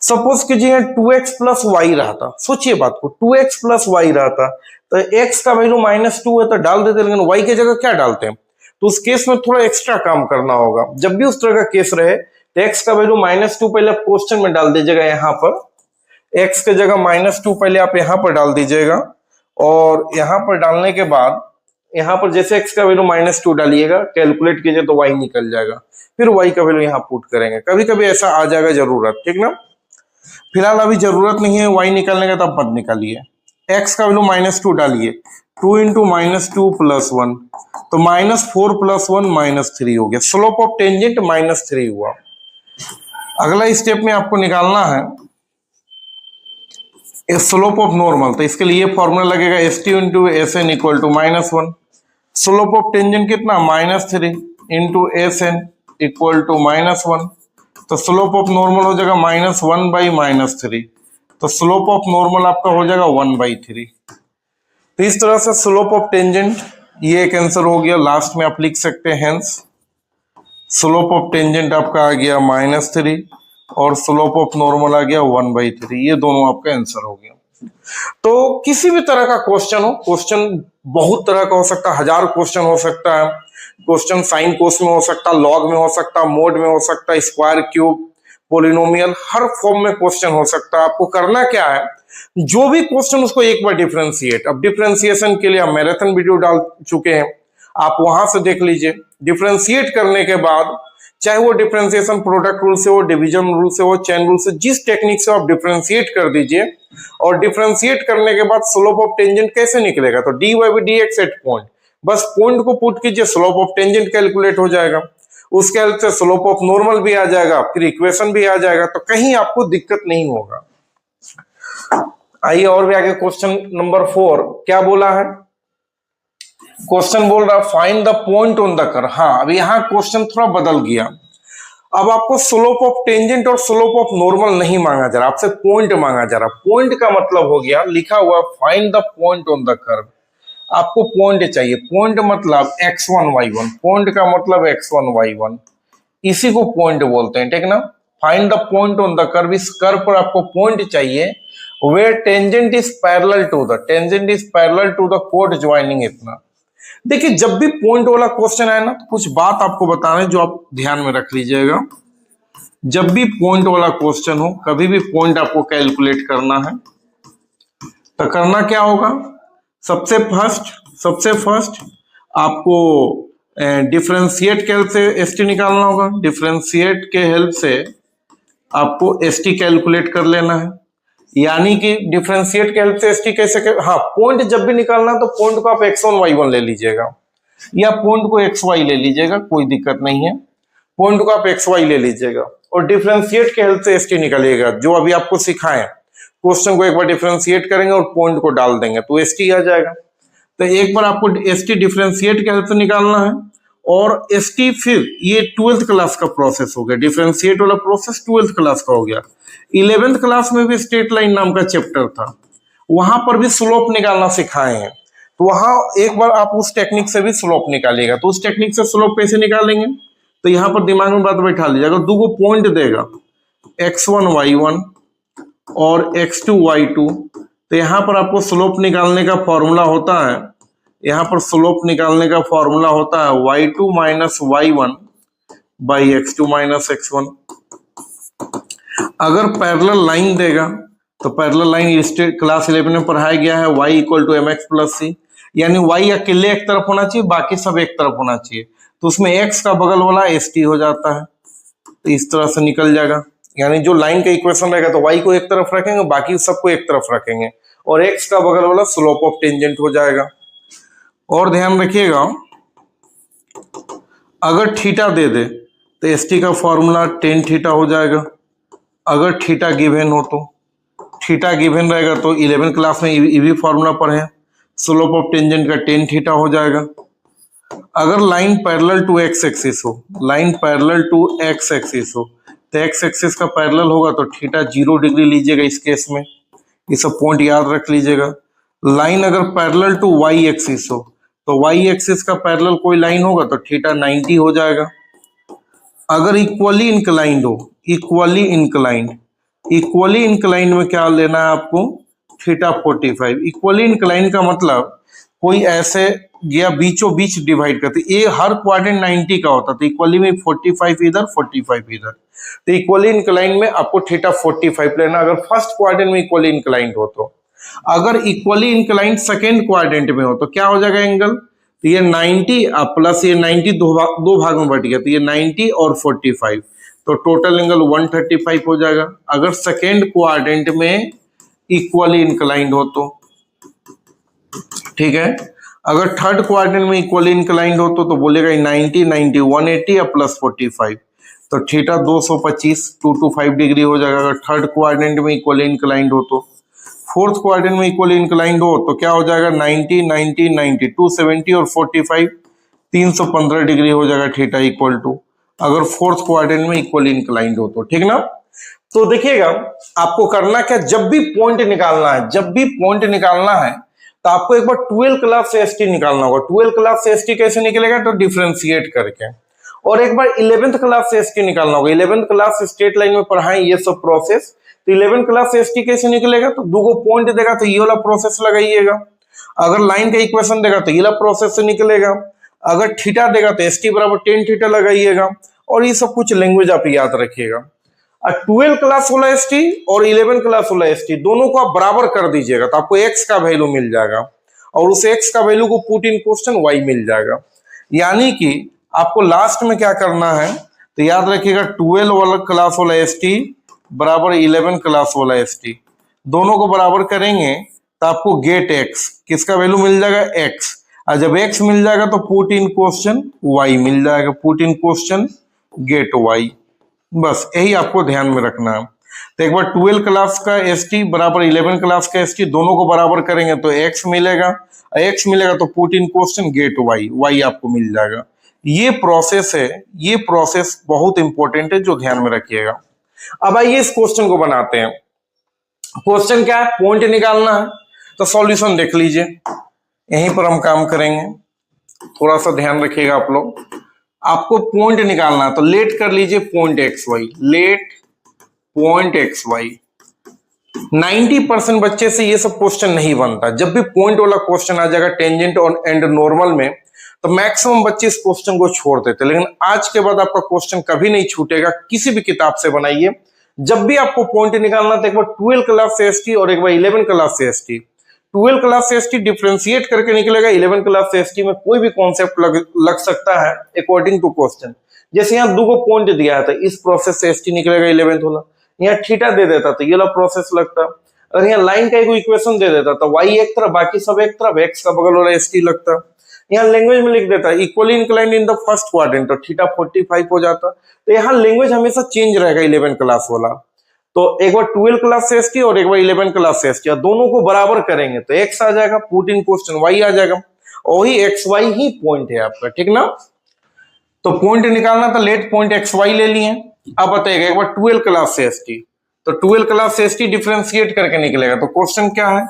Suppose कीजिए 2x प्लस वाई रहता, सोचिए बात को, 2x प्लस वाई रहता तो x का वैल्यू -2 है तो डाल देते, लेकिन y की जगह क्या डालते हैं? तो उस केस में थोड़ा एक्स्ट्रा काम करना होगा। जब भी उस तरह का केस रहे तो x का वैल्यू -2 पहले आप क्वेश्चन में डाल दीजिएगा, यहाँ पर x की जगह -2 पहले आप यहाँ पर डाल दीजिएगा, और यहाँ पर डालने के बाद यहाँ पर जैसे x का वैल्यू -2 डालिएगा, कैलकुलेट कीजिए तो y निकल जाएगा, फिर y का वैल्यू यहाँ पुट करेंगे। कभी कभी ऐसा आ जाएगा जरूरत, ठीक ना। फिलहाल अभी जरूरत नहीं है y निकालने का, तब मत निकालिए। x का वैल्यू -2 डालिए, 2 इंटू -2 प्लस 1, तो -4 प्लस 1 -3 हो गया। स्लोप ऑफ टेंजेंट -3 हुआ। अगला स्टेप में आपको निकालना है स्लोप ऑफ नॉर्मल, तो इसके लिए फॉर्मूला लगेगा st into S N equal to -1। Slope of tangent कितना? -3 into S N equal to -1। तो स्लोप ऑफ नॉर्मल हो जाएगा -1 बाई -3, तो स्लोप ऑफ नॉर्मल आपका हो जाएगा 1/3। तो इस तरह से स्लोप ऑफ टेंजेंट, ये एक आंसर हो गया। लास्ट में आप लिख सकते हैं हेंस स्लोप ऑफ टेंजेंट आपका आ गया -3 और स्लोप ऑफ नॉर्मल आ गया 1/3। ये दोनों आपका आंसर हो गया। तो किसी भी तरह का क्वेश्चन हो, क्वेश्चन बहुत तरह का हो सकता है, 1000 क्वेश्चन हो सकता है, क्वेश्चन साइन कोस में हो सकता है, लॉग में हो सकता है, मोड में हो सकता है, स्क्वायर क्यूब पोलिनोमियल, हर फॉर्म में क्वेश्चन हो सकता है। आपको करना क्या है, जो भी क्वेश्चन उसको एक बार डिफरेंशिएट। अब डिफरेंशिएशन के लिए हम मैराथन वीडियो डाल चुके हैं, आप वहां से देख लीजिए। डिफरेंशिएट करने के बाद चाहे वो डिफरेंशिएशन प्रोडक्ट रूल से हो, डिवीजन रूल से हो, चेन रूल से, जिस टेक्निक से आप डिफरेंशिएट कर दीजिए, और डिफरेंशिएट करने के बाद स्लोप ऑफ टेंजेंट कैसे निकलेगा? तो d Y by D x at point, बस पॉइंट को पुट कीजिए, स्लोप ऑफ टेंजेंट कैलकुलेट हो जाएगा। उसके हेल्प से स्लोप ऑफ नॉर्मल भी आ जाएगा, फिर इक्वेशन भी आ जाएगा, तो कहीं आपको दिक्कत नहीं होगा। आइए और भी आगे, क्वेश्चन नंबर 4 क्या बोला है? क्वेश्चन बोल रहा find the point on the curve. हाँ, अब यहाँ क्वेश्चन थोड़ा बदल गया। अब आपको स्लोप ऑफ टेंजेंट और स्लोप ऑफ नॉर्मल नहीं मांगा जा रहा, आपसे पॉइंट मांगा जा रहा। पॉइंट का मतलब हो गया, लिखा हुआ find the point on the curve, आपको पॉइंट चाहिए। पॉइंट मतलब x1 y1, पॉइंट का मतलब x1 y1, इसी को पॉइंट बोलते हैं, ठीक ना। Find the point on the curve, इस कर्व पर आपको पॉइंट चाहिए। Where tangent is parallel to the कोड ज्वाइनिंग। इतना देखिए, जब भी पॉइंट वाला क्वेश्चन आए ना, तो कुछ बात आपको बताना है जो आप ध्यान में रख लीजिएगा। जब भी पॉइंट वाला क्वेश्चन हो, कभी भी पॉइंट आपको कैलकुलेट करना है, तो करना क्या होगा? सबसे फर्स्ट आपको डिफरेंशिएट के हेल्प से एसटी निकालना होगा। डिफरेंशिएट के हेल्प से आपको एसटी कैलकुलेट कर लेना है। यानी कि डिफरेंशिएट के हेल्प से एसटी कैसे हाँ, पॉइंट जब भी निकालना तो पॉइंट को आप x1 y1 ले लीजिएगा, या पॉइंट को xy ले लीजिएगा, कोई दिक्कत नहीं है। पॉइंट को आप xy ले लीजिएगा और डिफरेंशिएट के हेल्प से एसटी निकालिएगा, जो अभी आपको सिखाएं। क्वेश्चन को एक बार डिफरेंशिएट करेंगे और पॉइंट को डाल देंगे तो एसटी आ जाएगा। तो एक बार आपको एसटी डिफरेंशिएट के हेल्प से निकालना है, और एसटी फिर ये 12th क्लास का प्रोसेस हो गया। डिफरेंशिएट वाला प्रोसेस 12th क्लास का हो गया। 11th क्लास में भी स्ट्रेट लाइन नाम का चैप्टर था, वहां पर भी स्लोप निकालना सिखाए हैं, तो वहां एक बार आप उस टेक्निक से भी स्लोप निकालिएगा। तो उस टेक्निक से स्लोप कैसे निकालेंगे, तो यहाँ पर दिमाग में बात बैठा लीजिएगा। दो को पॉइंट देगा x1 y1 और x2 y2, तो यहाँ पर आपको स्लोप निकालने का फॉर्मूला होता है, यहाँ पर स्लोप निकालने का फॉर्मूला होता है y2 minus y1 by x2 minus x1। अगर पैरेलल लाइन देगा तो पैरेलल लाइन क्लास 11 में पढ़ाया गया है y equal to m x plus c, यानी y अकेले एक तरफ होना चाहिए, बाकी सब एक तरफ होना चाहिए। तो उसमें x का बगल वाला st हो जाता है, तो इस तरह से निकल जाएगा। यानी जो लाइन का इक्वेशन रहेगा तो y को एक तरफ रखेंगे, बाकी सबको एक तरफ रखेंगे, और x का बगल वाला स्लोप ऑफ टेंजेंट हो जाएगा। और ध्यान रखिएगा, अगर थीटा दे दे तो st का फॉर्मूला टेन थीटा हो जाएगा। अगर थीटा गिवन हो तो थीटा गिवन रहेगा तो 11 क्लास में ये भी फॉर्मूला पढ़े, स्लोप ऑफ टेंजेंट का टेन थीटा हो जाएगा। अगर line parallel to x axis हो, line parallel to x axis हो, तो एक्स एक्सिस का पैरेलल होगा तो थीटा 0 डिग्री लीजिएगा इस केस में, ये सब पॉइंट याद रख लीजिएगा। लाइन अगर पैरेलल टू वाई एक्सिस हो तो वाई एक्सिस का पैरेलल कोई लाइन होगा तो थीटा 90 हो जाएगा। अगर इक्वली इंक्लाइंड हो, इक्वली इंक्लाइंड में क्या लेना है आपको, थीटा 45। इक्वली इंक्लाइंड का मतलब कोई ऐसे गया बीचों बीच डिवाइड करते, ये हर क्वाड्रेंट 90 का होता, तो इक्वली में 45 इधर 45 इधर, तो इक्वली इंक्लाइंड में आपको थीटा 45 लेना अगर फर्स्ट क्वाड्रेंट में इक्वली इंक्लाइंड हो तो। अगर इक्वली इंक्लाइंड सेकेंड क्वाड्रेंट में हो तो क्या हो जाएगा एंगल, तो ये 90 प्लस ये 90 दो भाग में बट गया, तो ये 90 और 45, तो टोटल एंगल 135 हो जाएगा। अगर सेकेंड क्वाड्रेंट में इक्वली इंक्लाइंड हो तो, ठीक है। अगर थर्ड क्वाड्रेंट में इक्वली इंक्लाइंड हो तो बोलेगा 90 90 180 प्लस 45, तो थीटा 225 225 डिग्री हो जाएगा अगर थर्ड क्वाड्रेंट में इक्वली इंक्लाइंड हो तो। फोर्थ क्वाड्रेंट में इक्वली इंक्लाइंड हो तो क्या हो जाएगा 90 90 90 270 और 45 315 डिग्री हो जाएगा थीटा इक्वल टू, अगर फोर्थ क्वाड्रेंट में इक्वली इंक्लाइंड हो तो, ठीक ना। तो देखिएगा आपको करना क्या, जब भी पॉइंट निकालना है, जब भी पॉइंट निकालना है तो आपको एक बार 12 क्लास से एसटी निकालना होगा। 12 क्लास से एसटी कैसे निकलेगा, तो डिफरेंशिएट करके, और एक बार 11th क्लास से एसटी निकालना होगा। 11th क्लास स्ट्रेट लाइन में पढ़ाएं ये सब प्रोसेस, तो 11th क्लास से एसटी कैसे निकलेगा, तो दो पॉइंट देगा तो ये वाला प्रोसेस लगाइएगा। अगर लाइन का इक्वेशन देगा तो ये वाला प्रोसेस से निकलेगा। अगर थीटा देगा तो एसटी बराबर टेन थीटा लगाइएगा, और ये सब कुछ लैंग्वेज आप याद रखिएगा। 12 क्लास वाला एसटी और 11 क्लास वाला एसटी दोनों को आप बराबर कर दीजिएगा तो आपको एक्स का वैल्यू मिल जाएगा, और उस एक्स का वैल्यू को पुट इन क्वेश्चन वाई मिल जाएगा। यानी कि आपको लास्ट में क्या करना है, तो याद रखिएगा 12 वाला क्लास वाला एसटी बराबर 11 क्लास वाला एसटी, दोनों को बराबर करेंगे तो आपको गेट एक्स, किसका वैल्यू मिल जाएगा, एक्स, और जब एक्स मिल जाएगा तो पुट इन क्वेश्चन वाई मिल जाएगा, put in question get y. बस यही आपको ध्यान में रखना है। तो एक बार 12 क्लास का एसटी बराबर 11 क्लास का एसटी दोनों को बराबर करेंगे तो एक्स मिलेगा, एक्स मिलेगा तो put in question get y, y आपको मिल जाएगा। ये प्रोसेस है, ये प्रोसेस बहुत इंपॉर्टेंट है जो ध्यान में रखिएगा। अब आइए इस क्वेश्चन को बनाते हैं। क्वेश्चन क्या है, पॉइंट निकालना है, तो सॉल्यूशन देख लीजिए, यहीं पर हम काम करेंगे, थोड़ा सा ध्यान रखिएगा आप लोग। आपको पॉइंट निकालना है तो लेट कर लीजिए point x y, let point x y. 90% बच्चे से ये सब क्वेश्चन नहीं बनता। जब भी पॉइंट वाला क्वेश्चन आ जाएगा टेंजेंट और एंड नॉर्मल में तो मैक्सिमम बच्चे इस क्वेश्चन को छोड़ देते, लेकिन आज के बाद आपका क्वेश्चन कभी नहीं छूटेगा, किसी भी किताब से बनाइए। जब भी आपको पॉइंट निकालना तो एक बार 12 क्लास से एसटी और एक बार 11 क्लास से एसटी, 12 क्लास से एसटी डिफरेंशिएट करके निकलेगा, 11 क्लास से एसटी में कोई भी कॉन्सेप्ट लग सकता है अकॉर्डिंग टू क्वेश्चन। जैसे यहाँ दो पॉइंट दिया था, इस प्रोसेस से एसटी निकलेगा 11th वाला, यहाँ थीटा दे देता तो ये वाला प्रोसेस लगता, अगर यहाँ लाइन का एक इक्वेशन दे देता तो वाई एक तरफ बाकी सब एक तरफ, एक्स का बगल वाला एसटी लगता। यहाँ लैंग्वेज में लिख देता equally inclined in the first quadrant, तो थीटा 45 हो जाता। तो यहाँ लैंग्वेज हमेशा चेंज रहेगा 11 क्लास वाला। तो एक बार 12 क्लास से एसटी और एक बार 11 क्लास से एसटी, दोनों को बराबर करेंगे तो एक्स आ जाएगा, पुट इन क्वेश्चन वाई आ जाएगा, और वही एक्स वाई ही पॉइंट है आपका, ठीक ना। तो पॉइंट निकालना था, लेट पॉइंट एक्स वाई ले लिए। अब बताइएगा एक बार 12 क्लास से एसटी, तो 12 क्लास से एसटी डिफरेंशिएट करके निकलेगा, तो क्वेश्चन क्या है,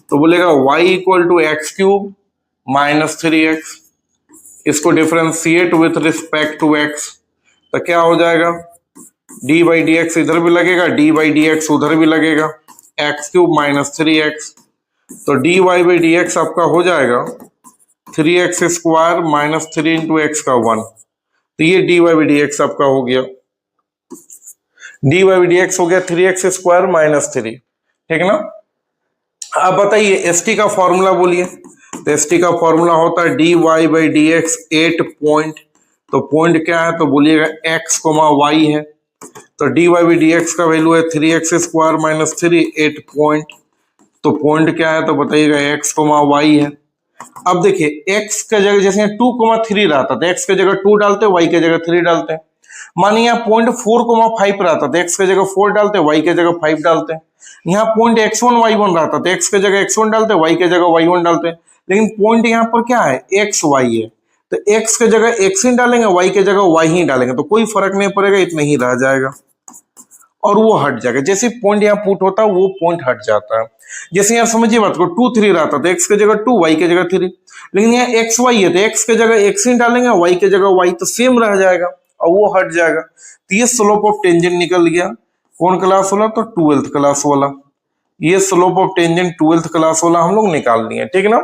तो बोलेगा y equal to x cube minus 3x, इसको differentiate with respect to x, तो क्या हो जाएगा d/dx इधर भी लगेगा, d/dx उधर भी लगेगा, x क्यूब माइनस 3x तो dy बाई डी एक्स आपका हो जाएगा 3x square minus 3 into x का 1। तो ये dy बाई डी एक्स आपका हो गया, dy बाई डी एक्स हो गया 3x स्क्वायर माइनस 3, ठीक है ना। अब बताइए एस टी का फॉर्मूला बोलिए। तो एस टी का फॉर्मूला होता है dy by D x 8 point. तो पॉइंट क्या है तो बोलिएगा x, y है। तो dy बाई डी एक्स का वैल्यू है 3x स्क्वायर माइनस 3, 8 पॉइंट। तो पॉइंट क्या है तो बताइएगा x, y है। अब देखिए x का जगह जैसे 2,3 रहता था, x की जगह 2 डालते, y की जगह 3 डालते। मानिए यहाँ पॉइंट 4,5 रहता था, x की जगह 4 डालते, y की जगह 5 डालते। यहाँ पॉइंट x1 y1 रहता था, x की जगह x1 डालते, y की जगह y1 डालते। लेकिन पॉइंट यहाँ पर क्या है x y है, तो x की जगह x ही डालेंगे, y की जगह y ही डालेंगे, तो कोई फर्क नहीं पड़ेगा, इतना ही रह जाएगा और वो हट जाएगा। जैसे पॉइंट यहाँ पुट होता है वो पॉइंट हट जाता है। जैसे यहाँ समझिए बात को 2 3 रहता था, x की जगह 2, y की जगह 3, लेकिन यहाँ x y है तो x की जगह x ही डालेंगे, y की जगह y, तो सेम रह जाएगा और वो हट जाएगा। तो ये स्लोप ऑफ टेंजेंट निकल गया। कौन क्लास वाला तो 12th क्लास वाला। ये slope of tangent 12th class वाला हम लोग निकाल लिए, ठीक है ना।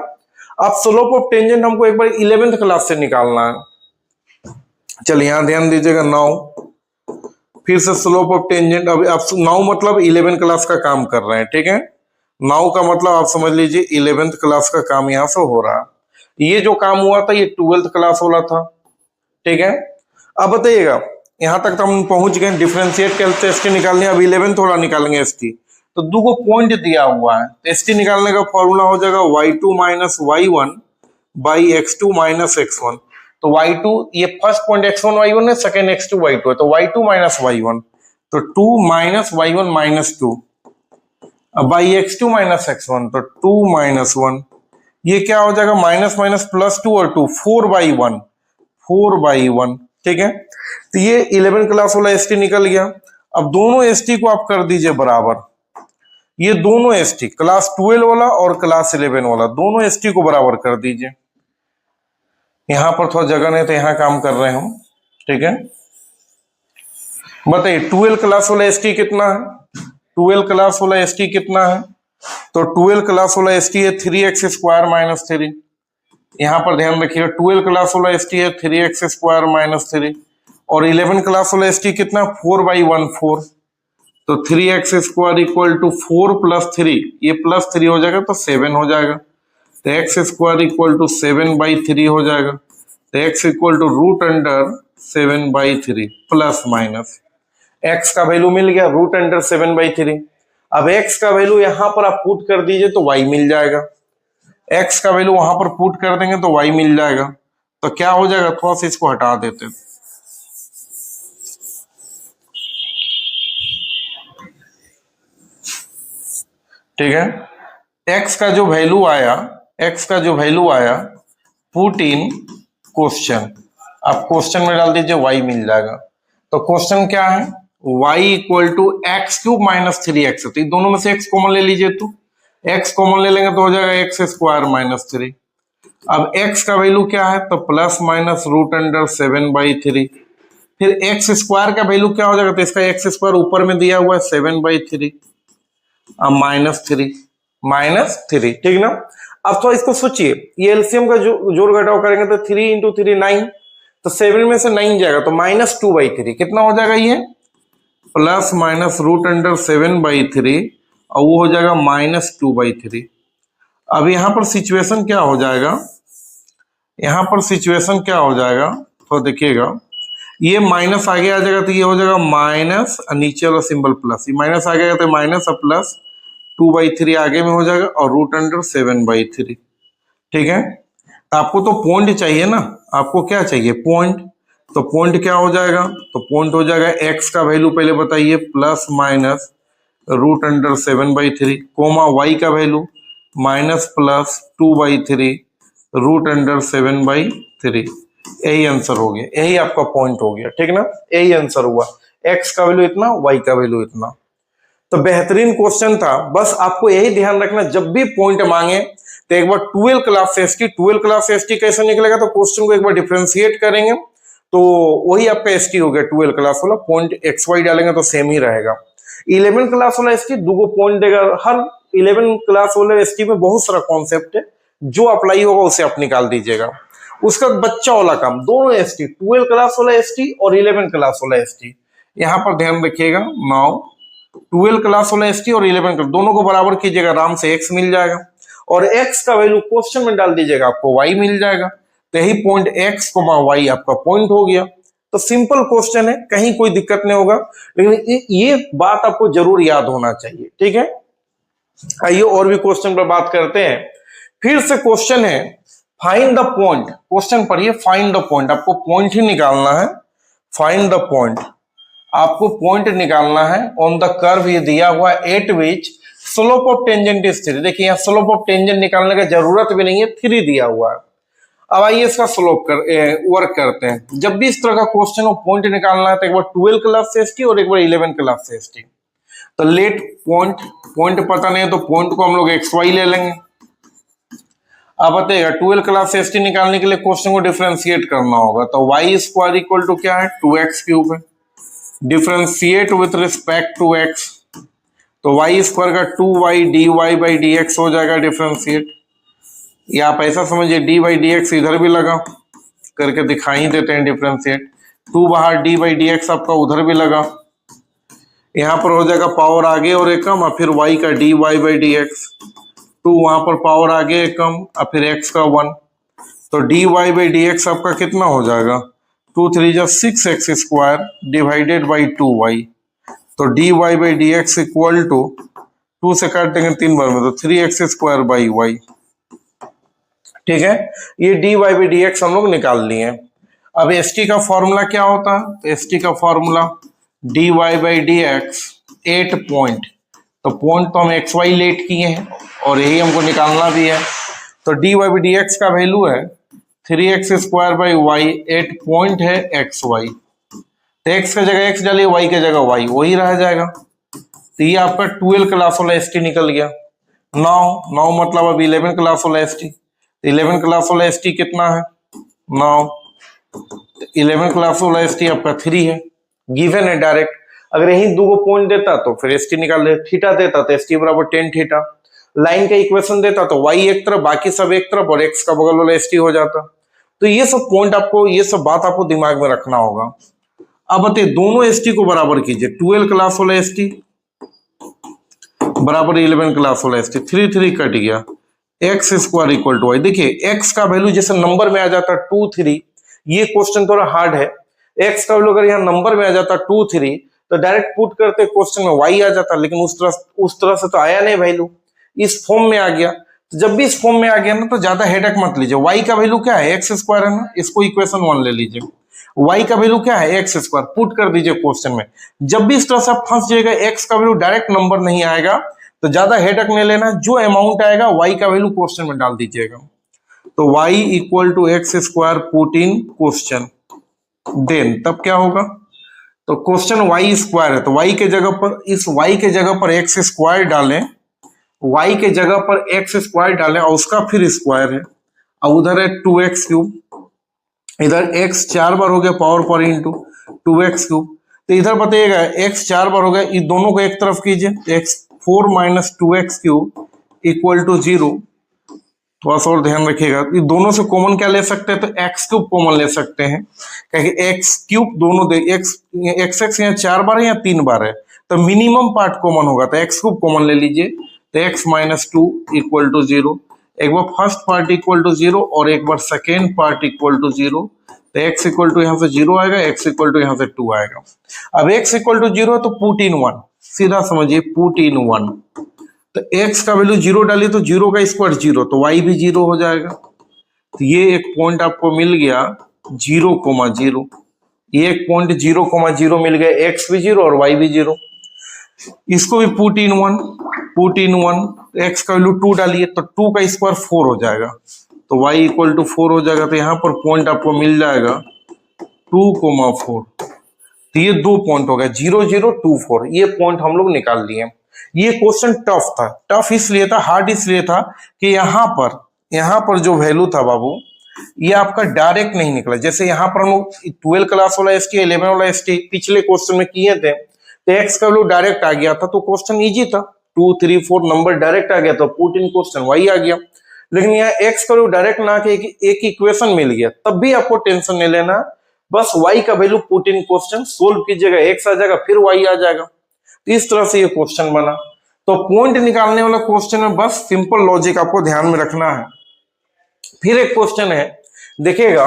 अब स्लोप ऑफ टेंजेंट हमको एक बार 11th क्लास से निकालना है। चलिए यहां ध्यान दीजिएगा, 9 फिर से स्लोप ऑफ टेंजेंट। अब आप 9 मतलब 11 क्लास का काम कर रहे हैं, ठीक है। 9 का मतलब आप समझ लीजिए 11th क्लास का काम यहां से हो रहा है। ये जो काम हुआ था ये 12th क्लास वाला था, ठीक है। अब बताइएगा यहां तक तो हम पहुंच गए, डिफरेंशिएट करते एस टी निकालने। अब 11th वाला निकालेंगे एस टी। तो दो को पॉइंट दिया हुआ है, एस टी निकालने का फॉर्मूला हो जाएगा y2 minus y1 by x2 minus x1। तो y2 ये फर्स्ट पॉइंट x1 y1 है, सेकंड x2 y2 है, तो y2 माइनस y1, तो 2 माइनस y1 माइनस 2, अब बाई x2 माइनस x1, तो 2 माइनस 1। ये क्या हो जाएगा माइनस माइनस प्लस 2 और 2, 4/1, 4/1, ठीक है। तो ये 11 क्लास वाला एस टी निकल गया। अब दोनों एस टी को आप कर दीजिए बराबर। ये दोनों एस टी क्लास 12 वाला और क्लास 11 वाला दोनों एस टी को बराबर कर दीजिए। यहां पर थोड़ा जगह नहीं तो यहां काम कर रहे हम, ठीक है। बताइए 12 क्लास वाला एस टी कितना है, 12 क्लास वाला एस टी कितना है। तो 12 क्लास वाला एस टी है 3x स्क्वायर माइनस 3। यहां पर ध्यान रखिएगा 12 क्लास वाला एस टी है 3x स्क्वायर माइनस 3 और 11 क्लास वाला एस टी कितना 4/1, 4। तो 3x square equal to 4 plus 3, ये प्लस 3 हो जाएगा तो 7 हो जाएगा। तो x स्क्वायर इक्वल टू 7/3 हो जाएगा। तो x equal to root under 7/3 plus minus x का वैल्यू मिल गया रूट अंडर 7/3। अब x का वैल्यू यहां पर आप पुट कर दीजिए तो y मिल जाएगा, x का वैल्यू वहां पर पुट कर देंगे तो y मिल जाएगा। तो क्या हो जाएगा, थोड़ा सा इसको हटा देते हैं। ठीक है, x का जो वैल्यू आया, x का जो वैल्यू आया पुट इन क्वेश्चन। आप क्वेश्चन में डाल दीजिए y मिल जाएगा। तो क्वेश्चन क्या है, y equal to x cube minus 3x। तो दोनों में से x कॉमन ले लीजिए, तो x कॉमन ले लेंगे तो हो जाएगा एक्स स्क्वायर माइनस 3। अब x का वैल्यू क्या है तो प्लस माइनस रूट अंडर 7/3। फिर x स्क्वायर का वैल्यू क्या हो जाएगा, तो इसका x स्क्वायर ऊपर में दिया हुआ है 7/3 -3, ठीक ना। अब तो इसको सोचिए, ये एलसीएम का जो जोड़ घटाव करेंगे तो 3 इंटू 3 9, तो 7 में से 9 जाएगा तो -2/3 कितना हो जाएगा, ये प्लस माइनस रूट अंडर 7/3 और वो हो जाएगा -2/3। अब यहां पर सिचुएशन क्या हो जाएगा, यहां पर सिचुएशन क्या हो जाएगा तो देखिएगा, ये माइनस आगे आ जाएगा तो ये हो जाएगा माइनस, नीचे वाला सिंबल प्लस, ये माइनस आ गया तो माइनस और प्लस 2/3 आगे में हो जाएगा और रूट अंडर 7/3, ठीक है। तो आपको तो पॉइंट चाहिए ना, आपको क्या चाहिए पॉइंट। तो पॉइंट क्या हो जाएगा, तो पॉइंट हो जाएगा x का वैल्यू पहले बताइए plus minus root under 7/3 comma y का value minus plus 2/3 root under 7/3। यही आंसर हो गया, यही आपका पॉइंट हो गया, ठीक ना। यही आंसर हुआ, x का वैल्यू इतना, y का वैल्यू इतना। तो बेहतरीन क्वेश्चन था। बस आपको यही ध्यान रखना, जब भी पॉइंट मांगे तो एक बार 12 क्लास एस टी कैसे निकलेगा, तो क्वेश्चन को एक बार डिफरेंशिएट करेंगे तो वही आपका एस टी हो गया 12 क्लास वाला। पॉइंट एक्स वाई डालेंगे तो सेम ही रहेगा। 11 क्लास वाला एस टी दो पॉइंट देगा, हर 11 क्लास वाले एसटी में बहुत सारा कॉन्सेप्ट है, जो अप्लाई होगा उसे आप निकाल दीजिएगा। उसका बच्चा वाला काम, दोनों एसटी, 12 क्लास वाला एसटी और 11 क्लास वाला एसटी, यहां पर ध्यान रखिएगा। नाउ 12 क्लास वाला एसटी और 11 क्लास दोनों को बराबर कीजिएगा, आराम से एक्स मिल जाएगा, और एक्स का वैल्यू क्वेश्चन में डाल दीजिएगा, आपको वाई मिल जाएगा। तो यही पॉइंट एक्स कोमा वाई आपका पॉइंट हो गया। तो सिंपल क्वेश्चन है, कहीं कोई दिक्कत नहीं होगा, लेकिन ये बात आपको जरूर याद होना चाहिए, ठीक है। आइए और भी क्वेश्चन पर बात करते हैं। फिर से क्वेश्चन है फाइंड द पॉइंट, क्वेश्चन पढ़िए, फाइंड द पॉइंट, आपको पॉइंट ही निकालना है। फाइंड द पॉइंट, आपको पॉइंट निकालना है ऑन द कर्व, ये दिया हुआ है, eight which slope of tangent is 3। देखिए यहाँ स्लोप ऑफ टेंजेंट निकालने की जरूरत भी नहीं है, 3 दिया हुआ है। अब आइए इसका स्लोप वर्क करते हैं। जब भी इस तरह का क्वेश्चन और पॉइंट निकालना है तो एक बार 12 क्लास से एसटी और एक बार 11 क्लास से एसटी। तो लेट पॉइंट पता नहीं है तो पॉइंट को हम लोग एक्स वाई ले लेंगे। अब बताइएगा 12 क्लास से एसटी निकालने के लिए क्वेश्चन को डिफरेंशिएट करना होगा, तो वाई स्क्वायर इक्वल टू क्या है, 2x क्यूब है। Differentiate with respect to x, तो वाई स्क्वायर का 2y dy बाई dx हो जाएगा डिफरेंशिएट। या आप ऐसा समझिए डी बाई डी एक्स इधर भी लगा करके दिखा ही देते हैं डिफरेंशिएट, 2 बाहर डी बाई डी एक्स आपका उधर भी लगा, यहाँ पर हो जाएगा पावर आगे और एक कम, और फिर y का d Y by D x, 2 वहां पर पावर आगे एक कम, और फिर x का 1, तो d Y by D x आपका कितना हो जाएगा, 2 3 जा 6x square divided by 2y, तो d Y by D x equal to 2 से काट देंगे 3 बार में, तो 3x स्क्वायर बाई वाई, ठीक है। ये d Y by D x हम लोग निकाल लिए। अब एस टी का फॉर्मूला क्या होता है, तो एस टी का formula d Y by D x 8 point, तो पॉइंट तो हम एक्स वाई लेट किए हैं और यही हमको निकालना भी है। तो d Y by D x का वैल्यू है 3x square by y, 8 point है एक्स वाई, तो एक्स की जगह एक्स डालिए, वाई की जगह वाई, वही रह जाएगा। तो ये आपका 12 क्लास वाला एस टी निकल गया। नौ मतलब अब 11 क्लास वाला एस टी, 11 क्लास वाला एस टी कितना है, 9, 11 क्लास वाला एस टी आपका 3 है, गिवन है डायरेक्ट। अगर यही 2 पॉइंट देता तो फिर एस टी निकाल ले, थीटा देता तो एस टी बराबर tan थीटा, लाइन का इक्वेशन देता तो y एक तरफ बाकी सब एक तरफ और x का बगल वाला एस टी हो जाता। तो ये सब पॉइंट आपको, ये सब बात आपको दिमाग में रखना होगा। अब बताइए दोनों एस टी को बराबर कीजिए, 12 क्लास वाला एस टी बराबर 11 क्लास वाला एस टी, 3 कट गया, x square equal to y. देखिए एक्स का वैल्यू जैसे नंबर में आ जाता 2 3, ये क्वेश्चन थोड़ा हार्ड है। एक्स का वैल्यू अगर यहाँ नंबर में आ जाता 2 3 तो डायरेक्ट पुट करते क्वेश्चन में वाई आ जाता, लेकिन उस तरह से तो आया नहीं वैल्यू, इस फॉर्म में आ गया। तो जब भी इस फॉर्म में आ गया ना तो ज्यादा हेडेक मत लीजिए। वाई का वैल्यू क्या है, एक्स स्क्वायर है ना, इसको इक्वेशन 1 ले लीजिए। वाई का वैल्यू क्या है, एक्स स्क्वायर, पुट कर दीजिए क्वेश्चन में। जब भी इस तरह से आप फंस जाएगा, एक्स का वैल्यू डायरेक्ट नंबर नहीं आएगा तो ज्यादा हेडेक नहीं लेना, जो अमाउंट आएगा वाई का वैल्यू क्वेश्चन में डाल दीजिएगा। तो y equal to x square put in question, then तब क्या होगा, तो क्वेश्चन वाई स्क्वायर है तो वाई के जगह पर, इस वाई के जगह पर एक्स स्क्वायर डालें, वाई के जगह पर एक्स स्क्वायर डालें और उसका फिर स्क्वायर है, और उधर है 2x क्यूब, इधर x 4 बार हो गया पावर पर इंटू 2x क्यूब। तो इधर बताइएगा x 4 बार हो गया, इन दोनों को एक तरफ कीजिए, x 4 minus 2x cube equal to 0। थोड़ा सा और ध्यान रखिएगा, ये दोनों से कॉमन क्या ले सकते हैं, तो x क्यूब कॉमन ले सकते हैं, क्योंकि x क्यूब दोनों दे x यहाँ 4 बार है या 3 बार है, तो मिनिमम पार्ट कॉमन होगा, तो x क्यूब कॉमन ले लीजिए, तो x माइनस 2 इक्वल टू 0। एक बार फर्स्ट पार्ट इक्वल टू 0 और एक बार सेकेंड पार्ट इक्वल टू 0, तो x इक्वल टू यहाँ से 0 आएगा, x इक्वल टू यहाँ से 2 आएगा। अब x इक्वल टू 0 तो पुट इन 1, सीधा समझिए पुट इन 1, तो x का वैल्यू 0 डालिए तो 0 का स्क्वायर 0, तो y भी 0 हो जाएगा। तो ये एक पॉइंट आपको मिल गया 0,0, ये एक पॉइंट 0,0 मिल गया, x भी 0 और y भी 0। इसको भी पुट इन 1, x का वैल्यू 2 डालिए तो 2 का स्क्वायर 4 हो जाएगा, तो y इक्वल टू 4 हो जाएगा। तो यहाँ पर पॉइंट आपको मिल जाएगा 2,4। तो ये 2 पॉइंट हो गया 0 0 2 4, ये पॉइंट हम लोग निकाल लिए। ये क्वेश्चन टफ था, टफ इसलिए था, हार्ड इसलिए था कि यहाँ पर जो वैल्यू था बाबू, ये आपका डायरेक्ट नहीं निकला। जैसे यहाँ पर हम लोग 12 क्लास वाला एस टी, 11 वाला एस टी पिछले क्वेश्चन में किए थे, तो एक्स का वैल्यू डायरेक्ट आ गया था, तो क्वेश्चन इजी था, 2 3 4 नंबर डायरेक्ट आ गया तो पुट इन क्वेश्चन y आ गया। लेकिन यहाँ x का वैल्यू डायरेक्ट ना के एक इक्वेशन मिल गया तब भी आपको टेंशन नहीं लेना, बस y का value put in question solve कीजिएगा, x आ जाएगा फिर y आ जाएगा। तो इस तरह से ये क्वेश्चन बना। तो पॉइंट निकालने वाला क्वेश्चन में बस सिंपल लॉजिक आपको ध्यान में रखना है। फिर एक क्वेश्चन है, देखिएगा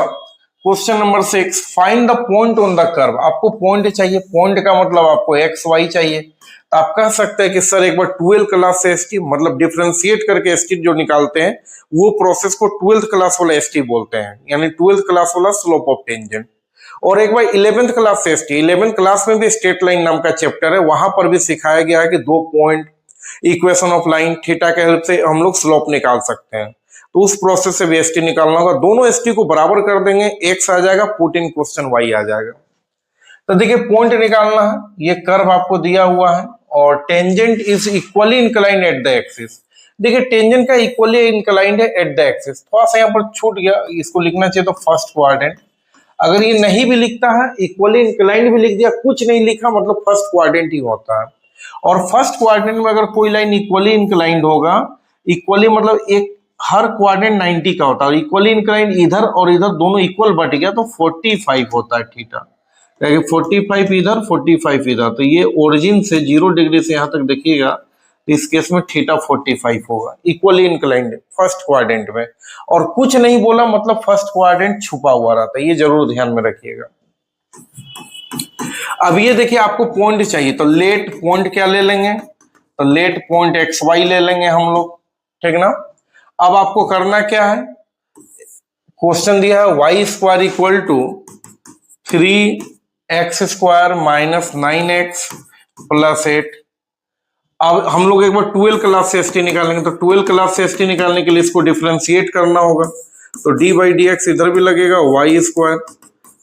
question number 6, find the point on the curve. आपको पॉइंट चाहिए, पॉइंट का मतलब आपको एक्स वाई चाहिए। तो आप कह सकते हैं कि सर एक बार 12th क्लास से एसटी मतलब डिफरेंशिएट करके एसटी जो निकालते हैं वो प्रोसेस को 12th क्लास वाला एसटी बोलते हैं, यानी 12th क्लास वाला स्लोप ऑफ टेंजेंट। और एक बार 11th क्लास से एसटी, 11th क्लास में भी स्ट्रेट लाइन नाम का चैप्टर है, वहां पर भी सिखाया गया है कि दो point equation of line theta के हेल्प से हम लोग स्लोप निकाल सकते हैं। तो उस प्रोसेस से भी एसटी निकालना होगा, दोनों एसटी को बराबर कर देंगे, एक्स आ जाएगा, पुट इन क्वेश्चन वाई आ जाएगा। तो देखिए पॉइंट निकालना है, ये कर्व आपको दिया हुआ है और tangent is equally inclined at the axis. देखिए टेंजेंट का इक्वली इंक्लाइंड है एट द एक्सिस, थोड़ा सा यहाँ पर छूट गया, इसको लिखना चाहिए तो फर्स्ट क्वाड्रेंट। अगर ये नहीं भी लिखता है, इक्वली इंक्लाइंड भी लिख दिया, कुछ नहीं लिखा, मतलब फर्स्ट क्वाड्रेंट ही होता है। और फर्स्ट क्वाड्रेंट में अगर कोई लाइन इक्वली इंक्लाइंड होगा, इक्वली मतलब एक हर क्वाड्रेंट 90 का होता है, इक्वली इंक्लाइंड इधर और इधर दोनों इक्वल बट गया तो 45 होता है थीटा। 45 इधर 45 इधर, तो ये ओरिजिन से 0 डिग्री से यहां तक देखिएगा, तो इस केस में थीटा 45 होगा, इक्वली इंक्लाइंड फर्स्ट क्वाड्रेंट में। और कुछ नहीं बोला मतलब फर्स्ट क्वाड्रेंट छुपा हुआ रहता है, ये जरूर ध्यान में रखिएगा। अब ये देखिए आपको पॉइंट चाहिए तो लेट पॉइंट क्या ले लेंगे, तो लेट पॉइंट एक्स वाई ले लेंगे हम लोग, ठीक ना। अब आपको करना क्या है, क्वेश्चन दिया है y square equal to 3x square minus 9x plus 8। अब हम लोग एक बार 12 क्लास से एसटी निकालेंगे, तो 12 क्लास से एसटी निकालने के लिए इसको डिफरेंशिएट करना होगा, तो डी बाई डी एक्स इधर भी लगेगा वाई स्क्वायर,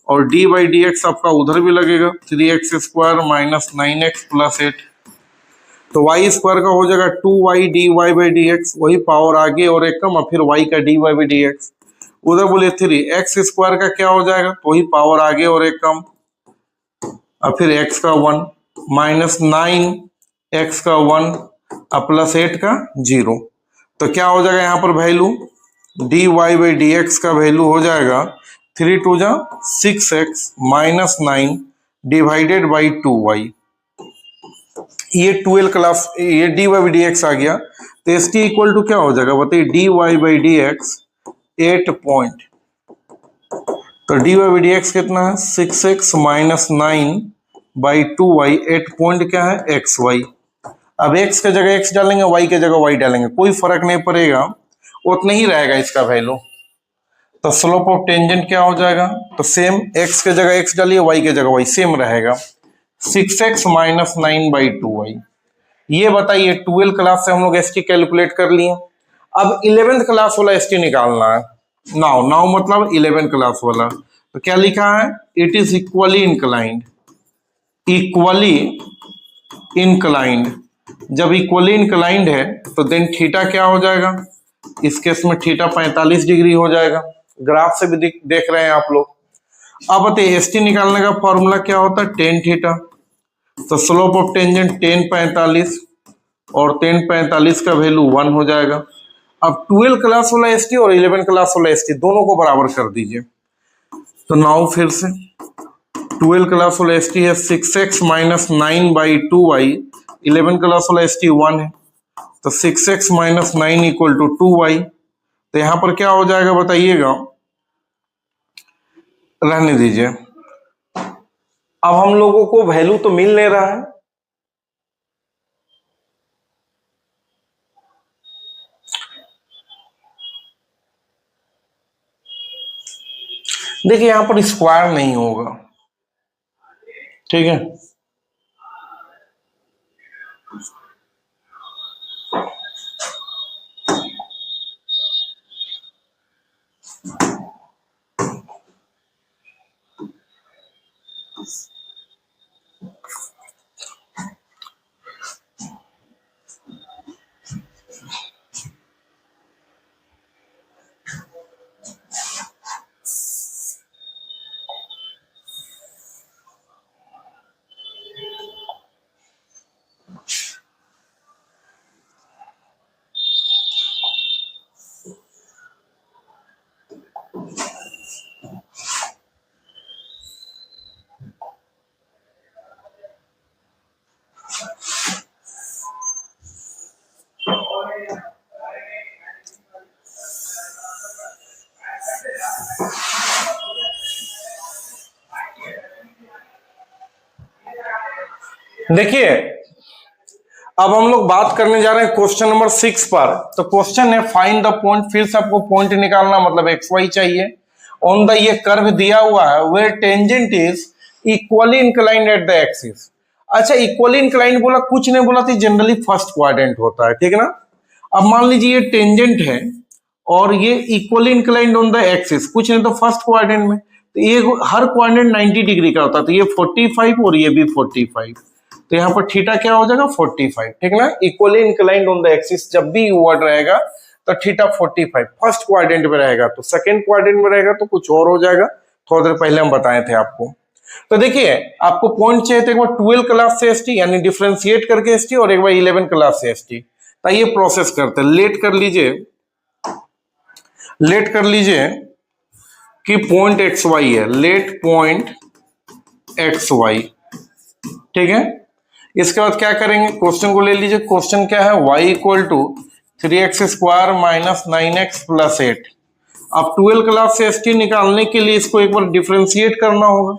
और डी बाई डी एक्स आपका उधर भी लगेगा 3x square minus 9x plus 8। तो वाई स्क्वायर का हो जाएगा 2y d Y by D x, वही पावर आगे और एक कम, और फिर y का d Y by D x, उधर बोले 3x स्क्वायर का क्या हो जाएगा, तो वही पावर आगे और एक कम, और फिर x का 1 माइनस 9x का 1 प्लस 8 का 0। तो क्या हो जाएगा यहाँ पर value, d Y by D x का वैल्यू हो जाएगा 3 2 जा 6x minus 9 divided by 2y। ये 12 क्लास, ये d Y by D x आ गया, तो एस टी इक्वल टू क्या हो जाएगा बताइए, d Y by D x 8 point, तो d Y by D x कितना है 6x minus 9 by 2y, 8 point क्या है एक्स वाई। अब x के जगह x डालेंगे, y के जगह y डालेंगे, कोई फर्क नहीं पड़ेगा, उतना ही रहेगा इसका वैल्यू। तो स्लोप ऑफ टेंजेंट क्या हो जाएगा, तो सेम x के जगह x डालिए, y के जगह y सेम रहेगा, 6x माइनस 9 बाई 2y। ये बताइए 12 क्लास से हम लोग एसटी कैलकुलेट कर लिए। अब 11th क्लास वाला एसटी निकालना है, नाउ नाउ मतलब 11th क्लास वाला, तो क्या लिखा है, it is equally inclined, equally inclined. जब इक्वली इंक्लाइंड है तो देन थीटा क्या हो जाएगा, इस केस में थीटा 45 डिग्री हो जाएगा, ग्राफ से भी देख रहे हैं आप लोग। अब बताइए एसटी निकालने का फॉर्मूला क्या होता है, टेन थीटा, तो स्लोप ऑफ टेंजेंट 10 45 और 10 45 का वैल्यू 1 हो जाएगा। अब 12 क्लास वाला एसटी और 11 क्लास वाला एसटी दोनों को बराबर कर दीजिए। तो नाउ फिर से 12 क्लास वाला एसटी है 6x minus 9 by 2y, 11 class वाला एसटी 1 है, तो 6x minus 9 equal to 2y। तो यहां पर क्या हो जाएगा बताइएगा, रहने दीजिए, अब हम लोगों को वैल्यू तो मिल नहीं रहा है, देखिए यहां पर स्क्वायर नहीं होगा, ठीक है। देखिए अब हम लोग बात करने जा रहे हैं क्वेश्चन नंबर 6 पर। तो क्वेश्चन है फाइंड द पॉइंट, फिर से आपको पॉइंट निकालना, मतलब एक्स वाई चाहिए ऑन द, ये कर्व दिया हुआ है where tangent is equally inclined at the axis. अच्छा इक्वली इंक्लाइंड बोला, कुछ नहीं बोला, तो जनरली फर्स्ट क्वाड्रेंट होता है, ठीक है ना। अब मान लीजिए ये टेंजेंट है और ये equally inclined on the axis, कुछ नहीं तो फर्स्ट क्वाड्रेंट में, तो ये हर क्वाड्रेंट 90 डिग्री का होता है, तो ये 45 और ये भी 45, तो यहाँ पर थीटा क्या हो जाएगा 45, ठीक ना। Equally inclined on the axis जब भी वर्ड रहेगा तो थीटा 45 फर्स्ट क्वाड्रेंट में रहेगा, तो सेकंड क्वाड्रेंट में रहेगा तो कुछ और हो जाएगा, थोड़ी देर पहले हम बताए थे आपको। तो देखिए आपको पॉइंट चाहिए थे एक बार 12 क्लास से एसटी यानी डिफरेंशिएट करके एसटी, और एक बार 11 क्लास से एसटी। तो ये प्रोसेस करते हैं, लेट कर लीजिए कि पॉइंट एक्स वाई है, लेट पॉइंट एक्स वाई, ठीक है। इसके बाद क्या करेंगे, क्वेश्चन को ले लीजिए, क्वेश्चन क्या है, y equal to 3x² minus 9x plus 8। अब 12 क्लास से एसटी निकालने के लिए इसको एक बार डिफरेंशिएट करना होगा,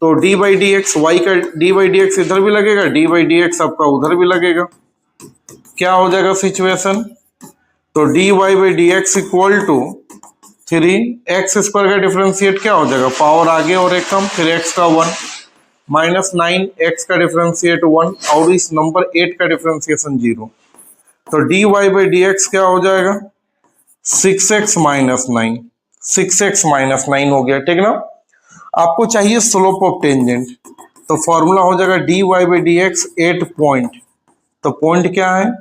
तो d by D x, y का डी बाई डी एक्स इधर भी लगेगा, डी बाई डी एक्स आपका उधर भी लगेगा, क्या हो जाएगा सिचुएशन, तो d Y by D x equal to 3x² का डिफरेंशिएट क्या हो जाएगा, पावर आगे और एक कम, फिर x का 1 माइनस 9x का डिफरेंशिएट 1 और इस नंबर 8 का डिफरेंशिएशन 0, तो d Y by D x क्या हो जाएगा 6x माइनस 9, 6x माइनस 9 हो गया, ठीक ना। आपको चाहिए स्लोप ऑफ टेंजेंट, तो फॉर्मूला हो जाएगा d Y by D x 8 point, तो पॉइंट क्या है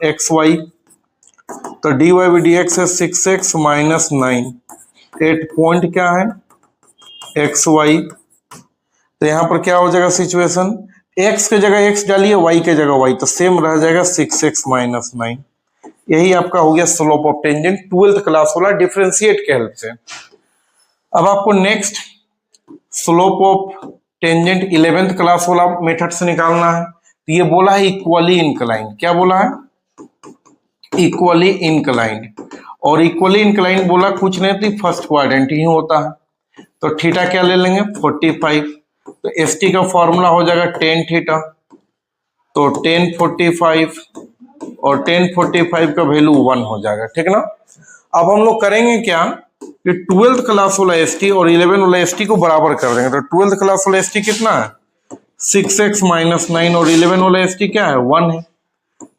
एक्स वाई, तो d Y by D x है 6x माइनस 9, 8 पॉइंट क्या है एक्स वाई, तो यहां पर क्या हो जाएगा सिचुएशन, x के जगह x डालिए, y के जगह y, तो सेम रह जाएगा 6x माइनस 9। यही आपका हो गया slope of tangent 12th class वाला डिफरेंशिएट के हेल्प से। अब आपको next slope of tangent 11th class वाला मेथड से निकालना है, तो ये बोला है इक्वली इंक्लाइंड, क्या बोला है इक्वली इंक्लाइंड, और इक्वली इंक्लाइंड बोला कुछ नहीं तो फर्स्ट क्वाड्रेंट ही होता है, तो थीटा क्या ले लेंगे 45, तो एस टी का फॉर्मूला हो जाएगा टेन थीटा, तो 1045 और 1045 का वैल्यू 1 हो जाएगा, ठीक ना। अब हम लोग करेंगे क्या कि 12th क्लास वाला एस टी और 11 वाला एस टी को बराबर कर देंगे, तो 12th क्लास वाला एस टी कितना है 6x माइनस 9 और 11 वाला एस टी क्या है 1 है,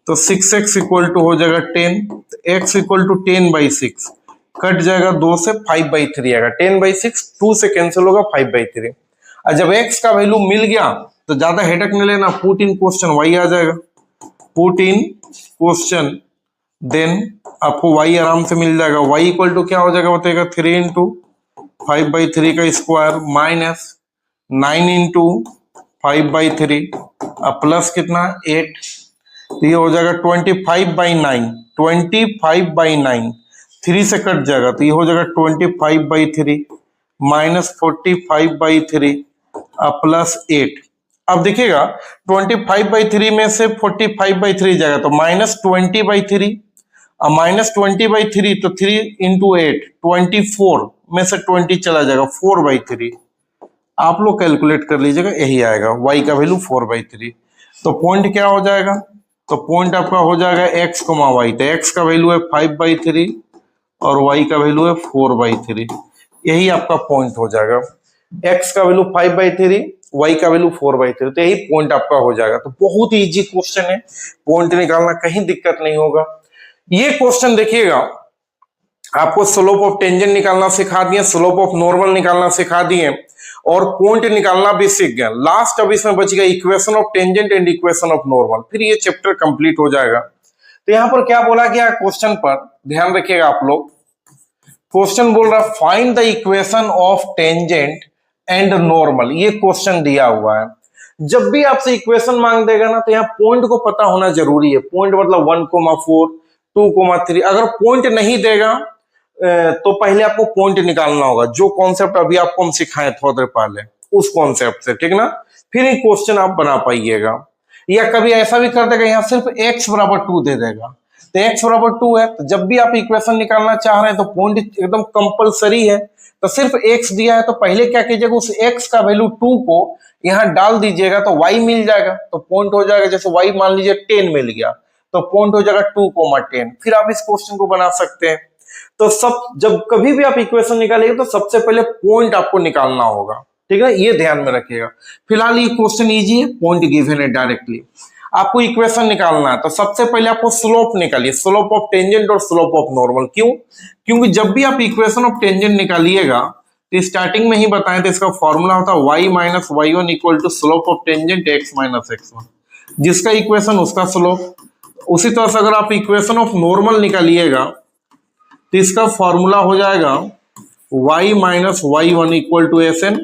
तो 6x इक्वल टू हो जाएगा 10, तो x इक्वल टू 10/6, कट जाएगा 2 से 5/3 आएगा, 10/6 2 से कैंसिल होगा 5/3। और जब x का वैल्यू मिल गया तो ज्यादा हेडक नहीं लेना, पुट इन क्वेश्चन y आ जाएगा, पुट इन क्वेश्चन देन आपको y आराम से मिल जाएगा, y इक्वल टू क्या हो जाएगा बताएगा 3 इंटू 5/3 का स्क्वायर माइनस 9 इंटू 5/3 प्लस कितना 8, तो ये हो जाएगा 25/9, 25/9 3 से कट जाएगा, तो ये हो जाएगा 25/3 माइनस 45/3 प्लस 8। अब देखिएगा 25/3 में से 45/3 जाएगा तो -20/3, माइनस 20/3 तो 3 इंटू 8 24 में से 20 चला जाएगा 4/3, आप लोग कैलकुलेट कर लीजिएगा, यही आएगा y का वैल्यू 4/3। तो पॉइंट क्या हो जाएगा, तो पॉइंट आपका हो जाएगा x, y, तो x का वैल्यू है 5/3 और y का वैल्यू है 4/3, यही आपका पॉइंट हो जाएगा, x का वैल्यू 5/3, y का वैल्यू 4/3, तो यही पॉइंट आपका हो जाएगा। तो बहुत ही इजी क्वेश्चन है, पॉइंट निकालना कहीं दिक्कत नहीं होगा। ये क्वेश्चन देखिएगा, आपको स्लोप ऑफ टेंजेंट निकालना सिखा दिए, स्लोप ऑफ नॉर्मल निकालना सिखा दिए और पॉइंट निकालना भी सीख गए। लास्ट अब इसमें बच गया equation of tangent and equation of normal, फिर ये चैप्टर कंप्लीट हो जाएगा। तो यहां पर क्या बोला गया क्वेश्चन पर ध्यान रखिएगा आप लोग, क्वेश्चन बोल रहा है find the equation of tangent and normal, ये क्वेश्चन दिया हुआ है। जब भी आपसे इक्वेशन मांग देगा ना तो यहाँ पॉइंट को पता होना जरूरी है, पॉइंट मतलब 1,4 2,3, अगर पॉइंट नहीं देगा तो पहले आपको पॉइंट निकालना होगा, जो कॉन्सेप्ट अभी आपको हम सिखाए थोड़ी देर पहले उस कॉन्सेप्ट से, ठीक ना, फिर ये क्वेश्चन आप बना पाइएगा। या कभी ऐसा भी कर देगा यहाँ सिर्फ x बराबर 2 दे देगा, तो x बराबर 2 है। तो जब भी आप इक्वेशन निकालना चाह रहे हैं तो पॉइंट एकदम कंपलसरी है। तो सिर्फ x दिया है तो पहले क्या कीजिएगा, उस x का वैल्यू 2 को यहां डाल दीजिएगा तो y मिल जाएगा। तो पॉइंट हो जाएगा, जैसे y मान लीजिए 10 मिल गया तो पॉइंट हो जाएगा 2,10। फिर आप इस क्वेश्चन को बना सकते हैं। तो सब जब कभी भी आप इक्वेशन निकालेंगे तो सबसे पहले पॉइंट आपको निकालना होगा, ठीक है, ये ध्यान में रखिएगा। फिलहाल ये क्वेश्चन इजी है, पॉइंट गिवन है डायरेक्टली। आपको इक्वेशन निकालना है तो सबसे पहले आपको स्लोप निकालिए, स्लोप ऑफ टेंजेंट और स्लोप ऑफ नॉर्मल। क्यों? क्योंकि जब भी आप इक्वेशन ऑफ टेंजेंट निकालिएगा तो स्टार्टिंग में ही बताएं तो इसका फॉर्मूला होता है y minus y1 equal to slope of tangent x minus x1, जिसका इक्वेशन उसका स्लोप। उसी तरह से अगर आप इक्वेशन ऑफ नॉर्मल निकालिएगा तो इसका फॉर्मूला हो जाएगा y minus y1 equal to SN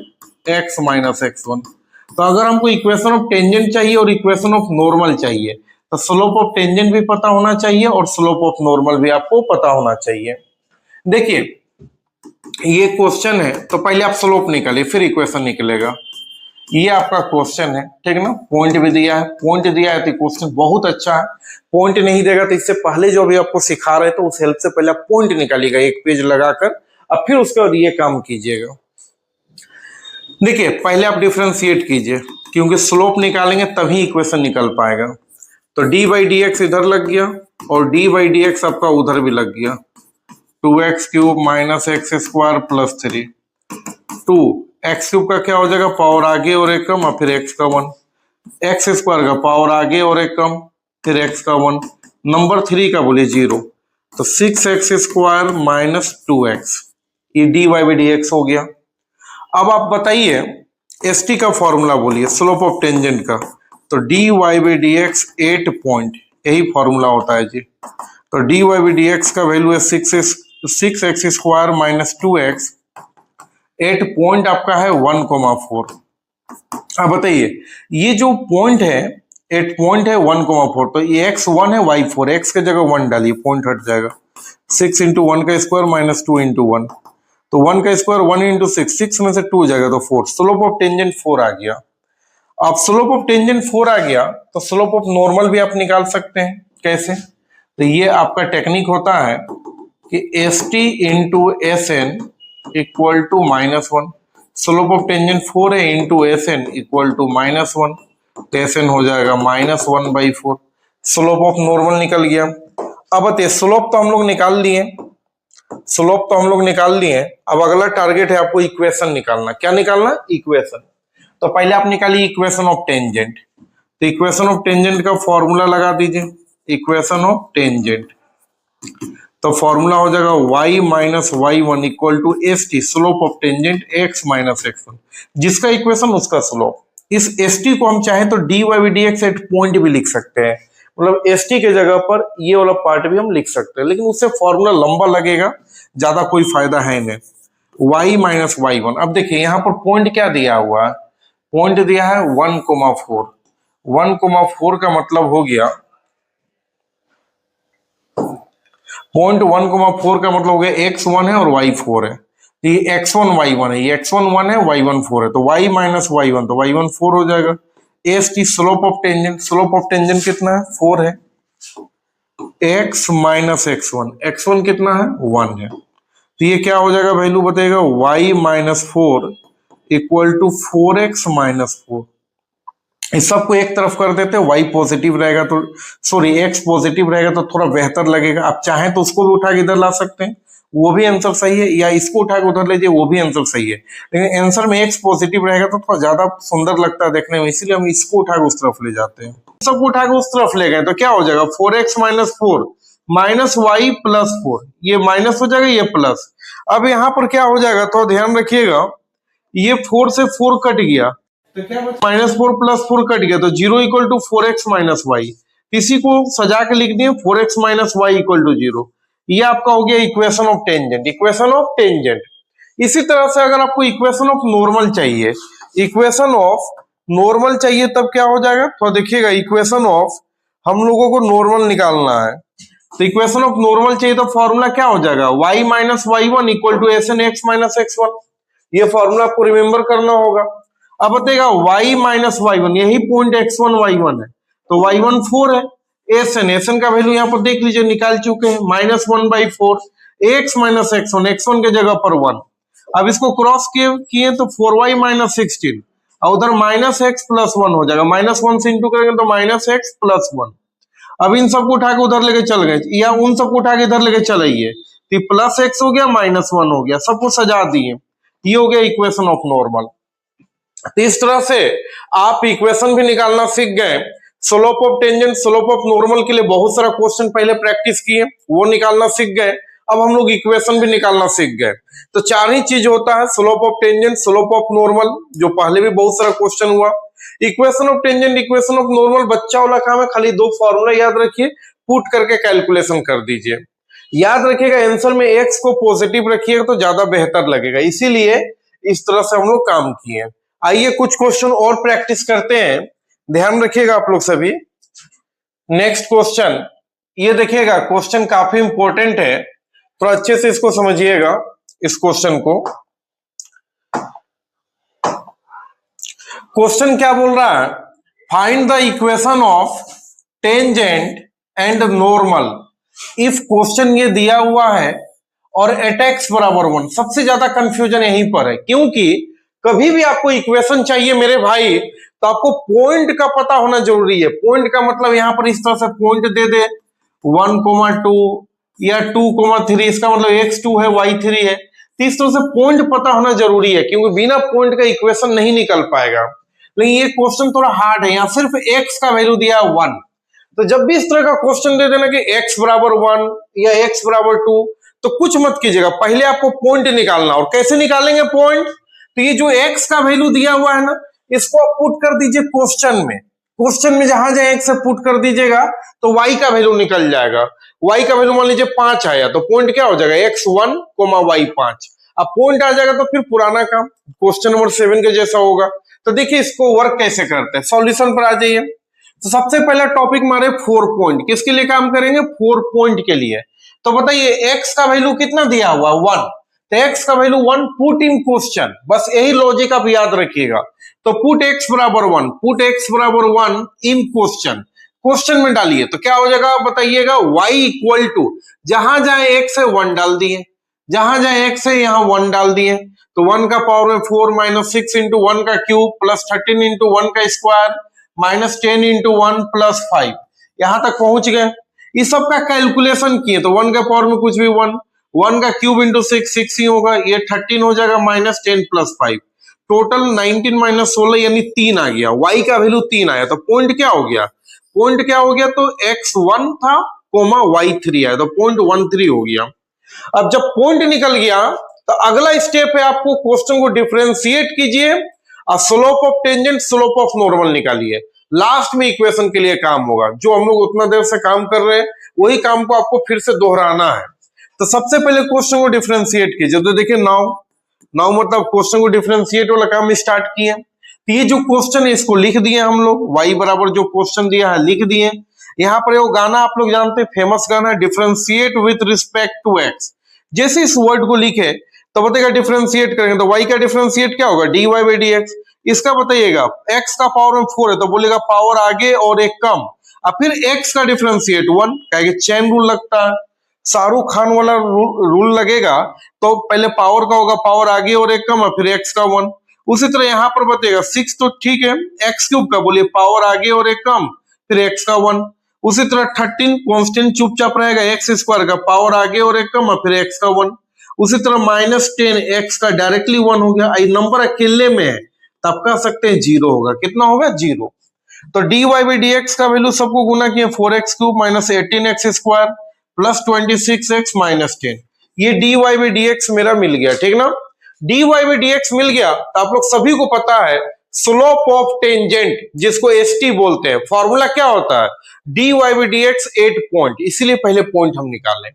x minus x1। तो अगर हमको इक्वेशन ऑफ टेंजेंट चाहिए और इक्वेशन ऑफ नॉर्मल चाहिए तो स्लोप ऑफ टेंजेंट भी पता होना चाहिए और स्लोप ऑफ नॉर्मल भी आपको पता होना चाहिए। देखिए ये क्वेश्चन है तो पहले आप स्लोप निकालिए फिर इक्वेशन निकलेगा। ये आपका क्वेश्चन है, ठीक है ना। पॉइंट भी दिया है, पॉइंट दिया है तो क्वेश्चन बहुत अच्छा है। पॉइंट नहीं देगा तो इससे पहले जो भी आपको सिखा रहे तो उस हेल्प से पहले आप पॉइंट निकालिएगा एक पेज लगाकर, अब फिर उसके बाद ये काम कीजिएगा। देखिए पहले आप डिफरेंशिएट कीजिए, क्योंकि स्लोप निकालेंगे तभी इक्वेशन निकल पाएगा। तो डी बाई डी एक्स इधर लग गया और डी बाई डी एक्स आपका उधर भी लग गया। 2x cube minus x square plus 3। 2 x cube का क्या हो जाएगा, पावर आगे और एक कम और फिर एक्स का 1। एक्स स्क्वायर का पावर आगे और एक कम फिर एक्स का 1। नंबर 3 का बोलिए 0। तो 6x स्क्वायर माइनस 2x, ये d Y by D x हो गया। अब आप बताइए एस टी का फॉर्मूला बोलिए स्लोप ऑफ टेंजेंट का। तो d Y by D x 8 point, यही फॉर्मूला होता है जी। तो d Y by D x का वैल्यू है 6x square minus 2x। 8 point आपका है 1,4। अब बताइए ये जो पॉइंट है 8 पॉइंट है 1,4, तो ये x1 है y4, x के जगह 1 डालिए पॉइंट हट जाएगा। 6 इंटू 1 का स्क्वायर माइनस 2 इंटू 1, तो 1 का स्क्वायर 1 इंटू 6, 6 में से 2 जाएगा तो 4। स्लोप ऑफ टेंजेंट 4 आ गया। अब स्लोप ऑफ टेंजेंट 4 आ गया तो स्लोप ऑफ नॉर्मल भी आप निकाल सकते हैं। कैसे? तो ये आपका टेक्निक होता है कि S T into S N equal to -1। Slope of tangent 4 है into S N equal to -1, तो एस एन हो जाएगा -1/4। स्लोप ऑफ नॉर्मल निकल गया। अब बताइए स्लोप तो हम लोग निकाल लिए, स्लोप तो हम लोग निकाल लिए। अब अगला टारगेट है आपको इक्वेशन निकालना। क्या निकालना? इक्वेशन। तो पहले आप निकालिए इक्वेशन ऑफ टेंजेंट। तो इक्वेशन ऑफ टेंजेंट का फॉर्मूला लगा दीजिए, इक्वेशन ऑफ टेंजेंट। तो फॉर्मूला हो जाएगा y minus y1 equal to S T slope of tangent x minus x1, जिसका इक्वेशन उसका स्लोप। इस एस टी को हम चाहे तो d Y by D x at point भी लिख सकते हैं, मतलब एस टी के जगह पर ये वाला पार्ट भी हम लिख सकते हैं, लेकिन उससे फॉर्मूला लंबा लगेगा, ज्यादा कोई फायदा है नहीं। y minus y1। अब देखिए यहाँ पर पॉइंट क्या दिया हुआ है, पॉइंट दिया है 1,4। 1,4 का मतलब हो गया, पॉइंट 1,4 का मतलब हो गया x1 है और y4 है। तो ये x1 y1 है, ये x1 1 है y1 4 है, तो y माइनस y1 तो y1 4 हो जाएगा। S T slope of tangent, slope of tangent कितना है 4 है। x माइनस x1, x1 कितना है 1 है, तो ये क्या हो जाएगा वैल्यू बताएगा y minus 4 equal to 4x minus 4। इस सबको एक तरफ कर देते हैं, y पॉजिटिव रहेगा तो सॉरी x पॉजिटिव रहेगा तो थोड़ा बेहतर लगेगा। आप चाहें तो उसको भी उठा के इधर ला सकते हैं, वो भी आंसर सही है, या इसको उठा के उधर लीजिए वो भी आंसर सही है, लेकिन आंसर में x पॉजिटिव रहेगा तो थोड़ा ज्यादा सुंदर लगता है देखने में, इसीलिए हम इसको उठा के उस तरफ ले जाते हैं। सबको उठा के उस तरफ ले गए तो क्या हो जाएगा 4x minus 4 minus y plus 4, ये माइनस हो जाएगा ये प्लस। अब यहाँ पर क्या हो जाएगा थोड़ा ध्यान रखिएगा, ये 4 से 4 कट गया तो क्या -4 प्लस 4 कट गया तो 0 equal to 4x minus Y. इसी को सजा के लिख दिए 4x minus Y equal to 0। ये आपका हो गया equation of tangent, equation of tangent. इसी तरह से अगर आपको इक्वेशन ऑफ नॉर्मल चाहिए, इक्वेशन ऑफ नॉर्मल चाहिए तब क्या हो जाएगा तो देखिएगा, इक्वेशन ऑफ हम लोगों को नॉर्मल निकालना है तो इक्वेशन ऑफ नॉर्मल चाहिए तो फॉर्मूला क्या हो जाएगा y minus y1 equal to S N X minus x1। ये फॉर्मूला आपको रिमेंबर करना होगा। अब बताएगा y माइनस y1, यही पॉइंट x1 y1 है तो y1 4 है, एस एन का वैल्यू यहाँ पर देख लीजिए निकाल चुके हैं, -1/4 x माइनस x1, x1 के जगह पर 1। अब इसको क्रॉस किए तो 4y माइनस 16 और उधर -x + 1 हो जाएगा, -1 से इंटू करेंगे तो -x + 1। अब इन सबको उठा के उधर लेके चल गए या उन सबको उठा के इधर लेके चलाइए तो +x हो गया -1 हो गया, सबको सजा दिए, ये हो गया इक्वेशन ऑफ नॉर्मल। तो इस तरह से आप इक्वेशन भी निकालना सीख गए। Slope of tangent, slope of normal के लिए बहुत सारा क्वेश्चन पहले प्रैक्टिस किए, वो निकालना सीख गए। अब हम लोग इक्वेशन भी निकालना सीख गए। तो चार ही चीज होता है, slope of tangent, slope of normal, जो पहले भी बहुत सारा क्वेश्चन हुआ, equation of tangent, equation of normal. बच्चा वाला काम है, खाली दो फॉर्मूला याद रखिए, पुट करके कैलकुलेशन कर दीजिए। याद रखिएगा आंसर में x को पॉजिटिव रखिएगा तो ज्यादा बेहतर लगेगा, इसीलिए इस तरह से हम लोग काम किए। आइए कुछ क्वेश्चन और प्रैक्टिस करते हैं, ध्यान रखिएगा आप लोग सभी। नेक्स्ट क्वेश्चन, ये देखिएगा क्वेश्चन काफी इंपॉर्टेंट है, तो अच्छे से इसको समझिएगा इस क्वेश्चन को। क्वेश्चन क्या बोल रहा है, find the equation of tangent and normal if question ये दिया हुआ है और एट x बराबर 1। सबसे ज्यादा कंफ्यूजन यहीं पर है, क्योंकि कभी भी आपको इक्वेशन चाहिए मेरे भाई तो आपको पॉइंट का पता होना जरूरी है। पॉइंट का मतलब यहां पर इस तरह से पॉइंट दे दे 1,2 या 2,3, इसका मतलब x2 है y3 है, तो इस तरह से पॉइंट पता होना जरूरी है, क्योंकि बिना पॉइंट का इक्वेशन नहीं निकल पाएगा। लेकिन ये क्वेश्चन थोड़ा हार्ड है, यहाँ सिर्फ x का वैल्यू दिया है 1। तो जब भी इस तरह का क्वेश्चन दे देना कि x बराबर 1 या x बराबर 2, तो कुछ मत कीजिएगा, पहले आपको पॉइंट निकालना। और कैसे निकालेंगे पॉइंट, तो ये जो x का वैल्यू दिया हुआ है ना, इसको आप पुट कर दीजिए क्वेश्चन में। क्वेश्चन में जहां जहां x से पुट कर दीजिएगा तो y का वैल्यू निकल जाएगा। y का वैल्यू मान लीजिए 5 आया तो पॉइंट क्या हो जाएगा, x1, y5। अब पॉइंट आ जाएगा तो फिर पुराना काम क्वेश्चन नंबर 7 के जैसा होगा। तो देखिए इसको वर्क कैसे करते हैं, सॉल्यूशन पर आ जाइए। तो सबसे पहला टॉपिक मारे 4 पॉइंट, किसके लिए काम करेंगे, 4 पॉइंट के लिए। तो बताइए x का वैल्यू कितना दिया हुआ, 1, तो x का वैल्यू 1 पुट इन क्वेश्चन, बस यही लॉजिक आप याद रखिएगा। तो पुट x बराबर 1, पुट x बराबर 1 इन क्वेश्चन, क्वेश्चन में डालिए तो क्या हो जाएगा बताइएगा, y इक्वल टू जहां जहां x है 1 डाल दिए, जहां जहां x है यहां 1 डाल दिए, तो 1 का पावर में 4 माइनस 6 इंटू 1 का क्यूब प्लस 13 इंटू 1 का स्क्वायर माइनस 10 इंटू 1 प्लस 5, यहां तक पहुंच गए। इस सब का कैलकुलेशन किए तो 1 का पावर में कुछ भी 1, 1 का क्यूब इंटू 6 ही होगा, ये 13 हो जाएगा माइनस 10 प्लस 5, टोटल 19 माइनस 16 यानी 3 आ गया। y का वैल्यू 3 आया, तो पॉइंट क्या हो गया, पॉइंट क्या हो गया, तो x1 था कोमा y3 आया, तो पॉइंट 13 हो गया। अब जब पॉइंट निकल गया तो अगला स्टेप है आपको क्वेश्चन को डिफरेंशिएट कीजिए और slope of tangent, slope of normal निकालिए। लास्ट में इक्वेशन के लिए काम होगा, जो हम लोग उतना देर से काम कर रहे हैं वही काम को आपको फिर से दोहराना है। तो सबसे पहले क्वेश्चन को डिफरेंशिएट कीजिए। तो देखिए नाउ मतलब क्वेश्चन को डिफरेंशिएट वाला काम स्टार्ट किए। तो ये जो क्वेश्चन है इसको लिख दिए हम लोग, y बराबर जो क्वेश्चन दिया है लिख दिए। यहाँ पर वो गाना आप लोग जानते हैं, फेमस गाना, differentiate with respect to x। जैसे इस वर्ड को लिखे तो बताइएगा डिफरेंशिएट करेंगे तो y का डिफरेंशिएट क्या होगा, dy बाई dx। इसका बताइएगा x का पावर में 4 है तो बोलेगा पावर आगे और एक कम, और फिर x का डिफरेंशिएट 1, कहेंगे चेन रूल लगता है, शाहरुख खान वाला रूल लगेगा। तो पहले पावर का होगा, पावर आगे और एक कम और फिर x का 1। उसी तरह यहाँ पर बताइएगा 6 तो ठीक है, x क्यूब का बोलिए पावर आगे और एक कम फिर x का 1। उसी तरह 13 कांस्टेंट चुपचाप रहेगा, x स्क्वायर का पावर आगे और एक कम और फिर x का 1। उसी तरह -10 x का डायरेक्टली 1 हो गया। ये नंबर अकेले में है तब कह सकते हैं 0 होगा, कितना होगा 0। तो dy बाई dx का वैल्यू सबको गुना किए 4x cube minus 18x square plus 26x minus 10, ये dy बाई dx मेरा मिल गया, ठीक ना। dy बाई dx मिल गया तो आप लोग सभी को पता है स्लोप ऑफ टेंजेंट जिसको st बोलते हैं, फॉर्मूला क्या होता है, dy बाई dx 8 पॉइंट, इसीलिए पहले पॉइंट हम निकालें।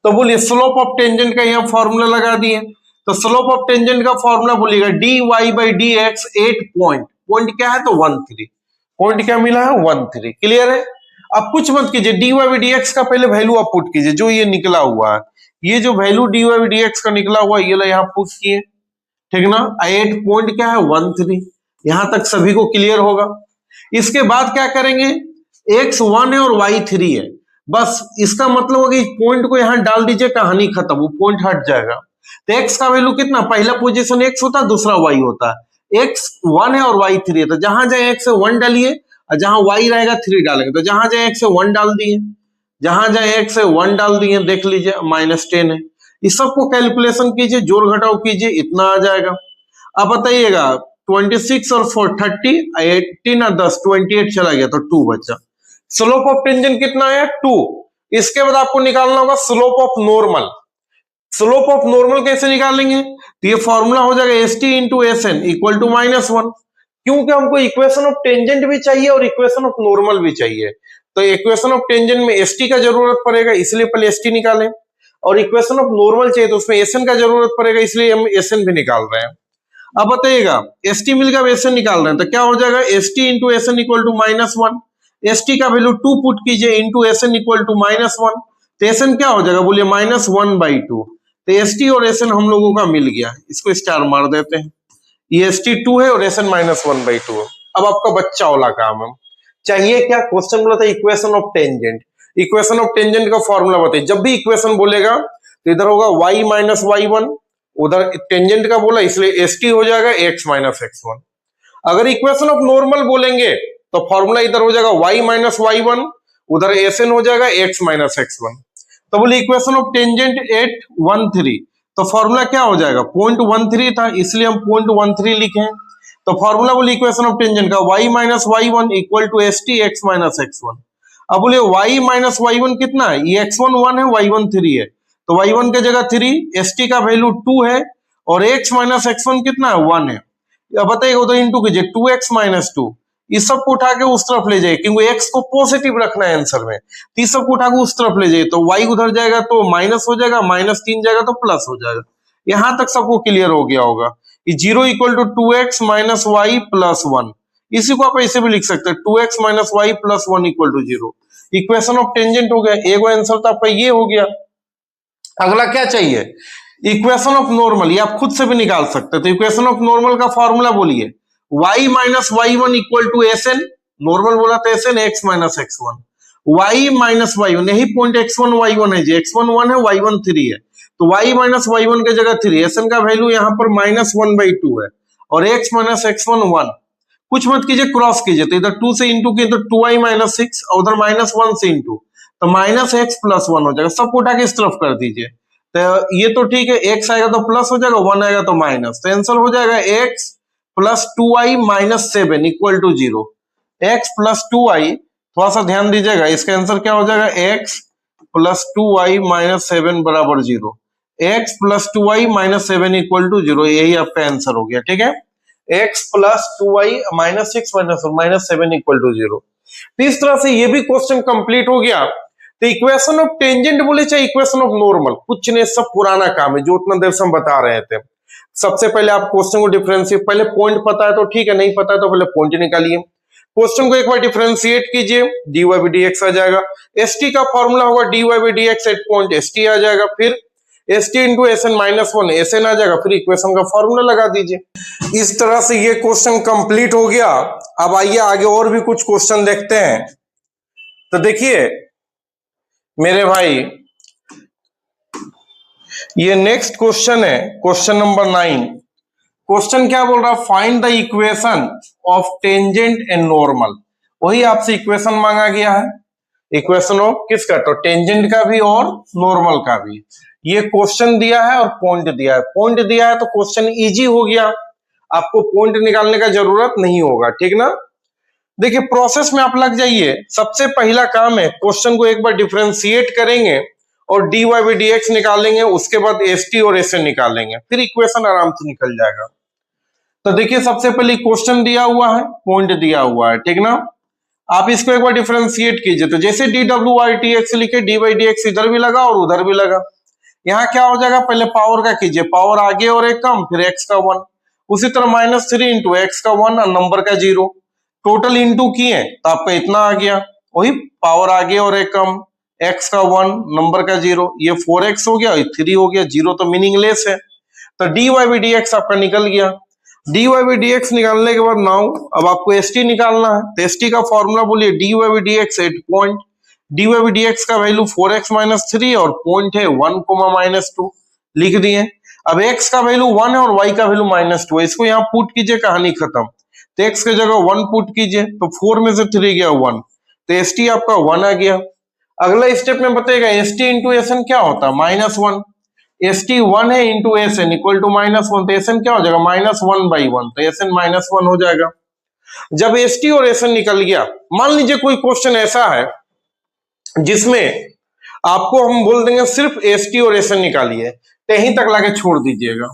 तो बोलिए स्लोप ऑफ टेंजेंट का यहाँ फॉर्मूला लगा दिए, तो स्लोप ऑफ टेंजेंट का फॉर्मूला बोलिएगा dy by dx 8 point, point क्या है तो 13, पॉइंट क्या मिला है 13, क्लियर है। अब कुछ मत कीजिए, dy बाई dx का पहले वैल्यू आप पुट कीजिए, जो ये निकला हुआ है, ये जो वैल्यू dy बाई dx का निकला हुआ है ये यहाँ पुट किए, ठीक ना। 8 पॉइंट क्या है 13, यहां तक सभी को क्लियर होगा। इसके बाद क्या करेंगे, x1 है और y3 है, बस इसका मतलब होगा कि पॉइंट को यहां डाल दीजिए, कहानी खत्म, वो पॉइंट हट जाएगा। तो x का वैल्यू कितना, पहला पोजीशन x होता है, दूसरा y होता है। x1 है और y3 है, तो जहां जाए x से 1 डालिए और जहां y रहेगा 3 डालेंगे, तो जहां जाए x से 1 डाल दिए, जहां जाए x से 1 डाल दिए, देख लीजिए -10 है। इस सबको कैलकुलेशन कीजिए, जोड़ घटाव कीजिए, इतना आ जाएगा। अब बताइएगा 26 और 30, 18 और 10, 28 चला गया तो 2 बचा। स्लोप ऑफ टेंजेंट कितना है, 2। इसके बाद आपको निकालना होगा slope of normal. Slope of normal कैसे निकालेंगे, तो ये फॉर्मूला हो जाएगा S T into S N equal to -1, क्योंकि हमको इक्वेशन ऑफ टेंजेंट भी चाहिए और इक्वेशन ऑफ नॉर्मल भी चाहिए। तो इक्वेशन ऑफ टेंजेंट में एस टी का जरूरत पड़ेगा, इसलिए पहले एस टी निकालें, और इक्वेशन ऑफ नॉर्मल चाहिए तो उसमें एस एन का जरूरत पड़ेगा, इसलिए हम एस एन भी निकाल रहे हैं। अब बताइएगा एस टी मिल गया, एस एन निकाल रहे हैं, तो क्या हो जाएगा S T into S N equal to -1। S T का वैल्यू 2 पुट कीजिए into S N equal to -1, तो एस एन क्या हो जाएगा, बोलिए -1/2। तो एस टी और एस एन हम लोगों का मिल गया, इसको स्टार मार देते हैं। ये एस टी 2 है और एस एन -1/2 है। अब आपका बच्चा वाला काम है, चाहिए क्या, क्वेश्चन बोला था equation of tangent. Equation of tangent का फॉर्मूला बताइए। जब भी इक्वेशन बोलेगा तो इधर होगा y माइनस y1, उधर टेंजेंट का बोला इसलिए एस टी हो जाएगा x माइनस x1। अगर इक्वेशन ऑफ नॉर्मल बोलेंगे तो फॉर्मूला इधर हो जाएगा y माइनस y1, उधर एस एन हो जाएगा x माइनस x1। तो बोले इक्वेशन ऑफ टेंजेंट एट 13, तो फॉर्मूला क्या हो जाएगा, 0.13 था इसलिए हम 0.13 लिखे। तो फॉर्मूला बोले इक्वेशन ऑफ टेंजेंट का y minus y1 equal to S T x minus x1। अब बोले y माइनस y1 कितना है, ये x1 1 है, y1 3 है, तो y1 के जगह 3, एस टी का वैल्यू 2 है और x माइनस x1 कितना है, 1 है। अब बताइए उधर इंटू कीजिए, 2x माइनस 2, इस सब को उठा के उस तरफ ले जाइए, क्योंकि x को पॉजिटिव रखना है आंसर में, तो इस सब को उठा के उस तरफ ले जाइए, तो y उधर जाएगा तो माइनस हो जाएगा, -3 जाएगा तो प्लस हो जाएगा। यहां तक सबको क्लियर हो गया होगा। 0 equal to 2x minus Y plus 1, इसी को आप ऐसे भी लिख सकते हैं, 2x minus Y plus 1 equal to 0। Equation of tangent हो गया, एक आंसर तो आपका ये हो गया। अगला क्या चाहिए, इक्वेशन ऑफ नॉर्मल, ये आप खुद से भी निकाल सकते हैं। तो इक्वेशन ऑफ नॉर्मल का फॉर्मूला बोलिए, y minus y1 equal to S N, normal बोला था S N, x minus x1, y minus y1, यही पॉइंट x1 y1 है जी, x1 1 है, y1 3 है, तो y माइनस y1 के जगह 3, एस एन का वैल्यू यहाँ पर -1/2 है और x माइनस x1 1। कुछ मत कीजिए, क्रॉस कीजिए, तो इधर 2 से इंटू किए तो 2y माइनस 6 और उधर -1 से इंटू, तो -x प्लस 1 हो जाएगा। सबको उठा के इस तरफ कर दीजिए, तो ये तो ठीक है, x आएगा तो प्लस हो जाएगा, 1 आएगा तो माइनस, तो आंसर हो जाएगा x plus 2y minus 7 equal to 0। x plus 2y, थोड़ा सा ध्यान दीजिएगा, इसका आंसर क्या हो जाएगा, x प्लस 2y माइनस 7 बराबर 0। x plus 2y minus 7 equal to 0, यही आपका आंसर हो गया। ठीक है, x plus 2y minus 6 minus 7 equal to 0। तो इस तरह से ये भी क्वेश्चन कंप्लीट हो गया। तो इक्वेशन ऑफ टेंजेंट बोले चाहे इक्वेशन ऑफ नॉर्मल, कुछ नहीं, सब पुराना काम है जो उतना देर से हम बता रहे थे। सबसे पहले आप क्वेश्चन को डिफरेंशिएट, पहले पॉइंट पता है तो ठीक है, नहीं पता है तो पहले पॉइंट निकालिए, क्वेश्चन को एक बार डिफरेंशिएट कीजिए, dy by dx आ जाएगा। एस टी का फॉर्मूला होगा dy by dx at point s t आ जाएगा, फिर S T into S N minus 1 s N आ जाएगा, फिर इक्वेशन का फॉर्मूला लगा दीजिए। इस तरह से ये क्वेश्चन कंप्लीट हो गया। अब आइए आगे और भी कुछ क्वेश्चन देखते हैं। तो देखिए मेरे भाई, ये नेक्स्ट क्वेश्चन है, क्वेश्चन नंबर 9। क्वेश्चन क्या बोल रहा है, find the equation of tangent and normal. वही आपसे इक्वेशन मांगा गया है, इक्वेशन ऑफ किसका, तो टेंजेंट का भी और नॉर्मल का भी। ये क्वेश्चन दिया है और पॉइंट दिया है, पॉइंट दिया है तो क्वेश्चन इजी हो गया, आपको पॉइंट निकालने का जरूरत नहीं होगा। ठीक ना, देखिए प्रोसेस में आप लग जाइए। सबसे पहला काम है, क्वेश्चन को एक बार डिफरेंशिएट करेंगे और dy by dx निकालेंगे, उसके बाद एस टी और एस एन निकालेंगे, फिर इक्वेशन आराम से निकल जाएगा। तो देखिए सबसे पहले क्वेश्चन दिया हुआ है, पॉइंट दिया हुआ है, ठीक ना, आप इसको एक बार डिफरेंशिएट कीजिए। तो जैसे dw/dx लिखे, dy by dx इधर भी लगा और उधर भी लगा। यहाँ क्या हो जाएगा, पहले पावर का कीजिए, पावर आगे और एक कम, फिर x का 1, उसी तरह -3 इंटू एक्स का 1 और नंबर का 0, टोटल इंटू किए तो आपका इतना आ गया। वही पावर आगे और एक कम, x का 1 नंबर का 0, ये 4x हो गया, 3 हो गया, 0 तो मीनिंगलेस है। तो dy by dx आपका निकल गया। D Y by D X निकालने के बाद नाउ अब आपको एस टी निकालना है, तो एस टी का फॉर्मूला बोलिए D Y by D x at point, D Y by D x का वैल्यू 4x माइनस 3 और पॉइंट है 1 कोमा माइनस 2 लिख दिए। अब x का वैल्यू 1 है और y का वैल्यू माइनस 2 है, इसको यहाँ पुट कीजिए, कहानी खत्म। तो x की जगह 1 पुट कीजिए, तो 4 में से 3 गया 1, तो एस टी आपका 1 आ गया। अगला स्टेप में बताएगा S T into S N क्या होता है, -1। एस टी 1 है into S N equal to -1, तो एस एन क्या हो जाएगा -1/1, तो एस एन -1 हो जाएगा। जब एस टी और एस एन निकल गया, मान लीजिए कोई क्वेश्चन ऐसा है जिसमें आपको हम बोल देंगे सिर्फ एस टी और एस एन निकालिए, तो यहीं तक लाके छोड़ दीजिएगा।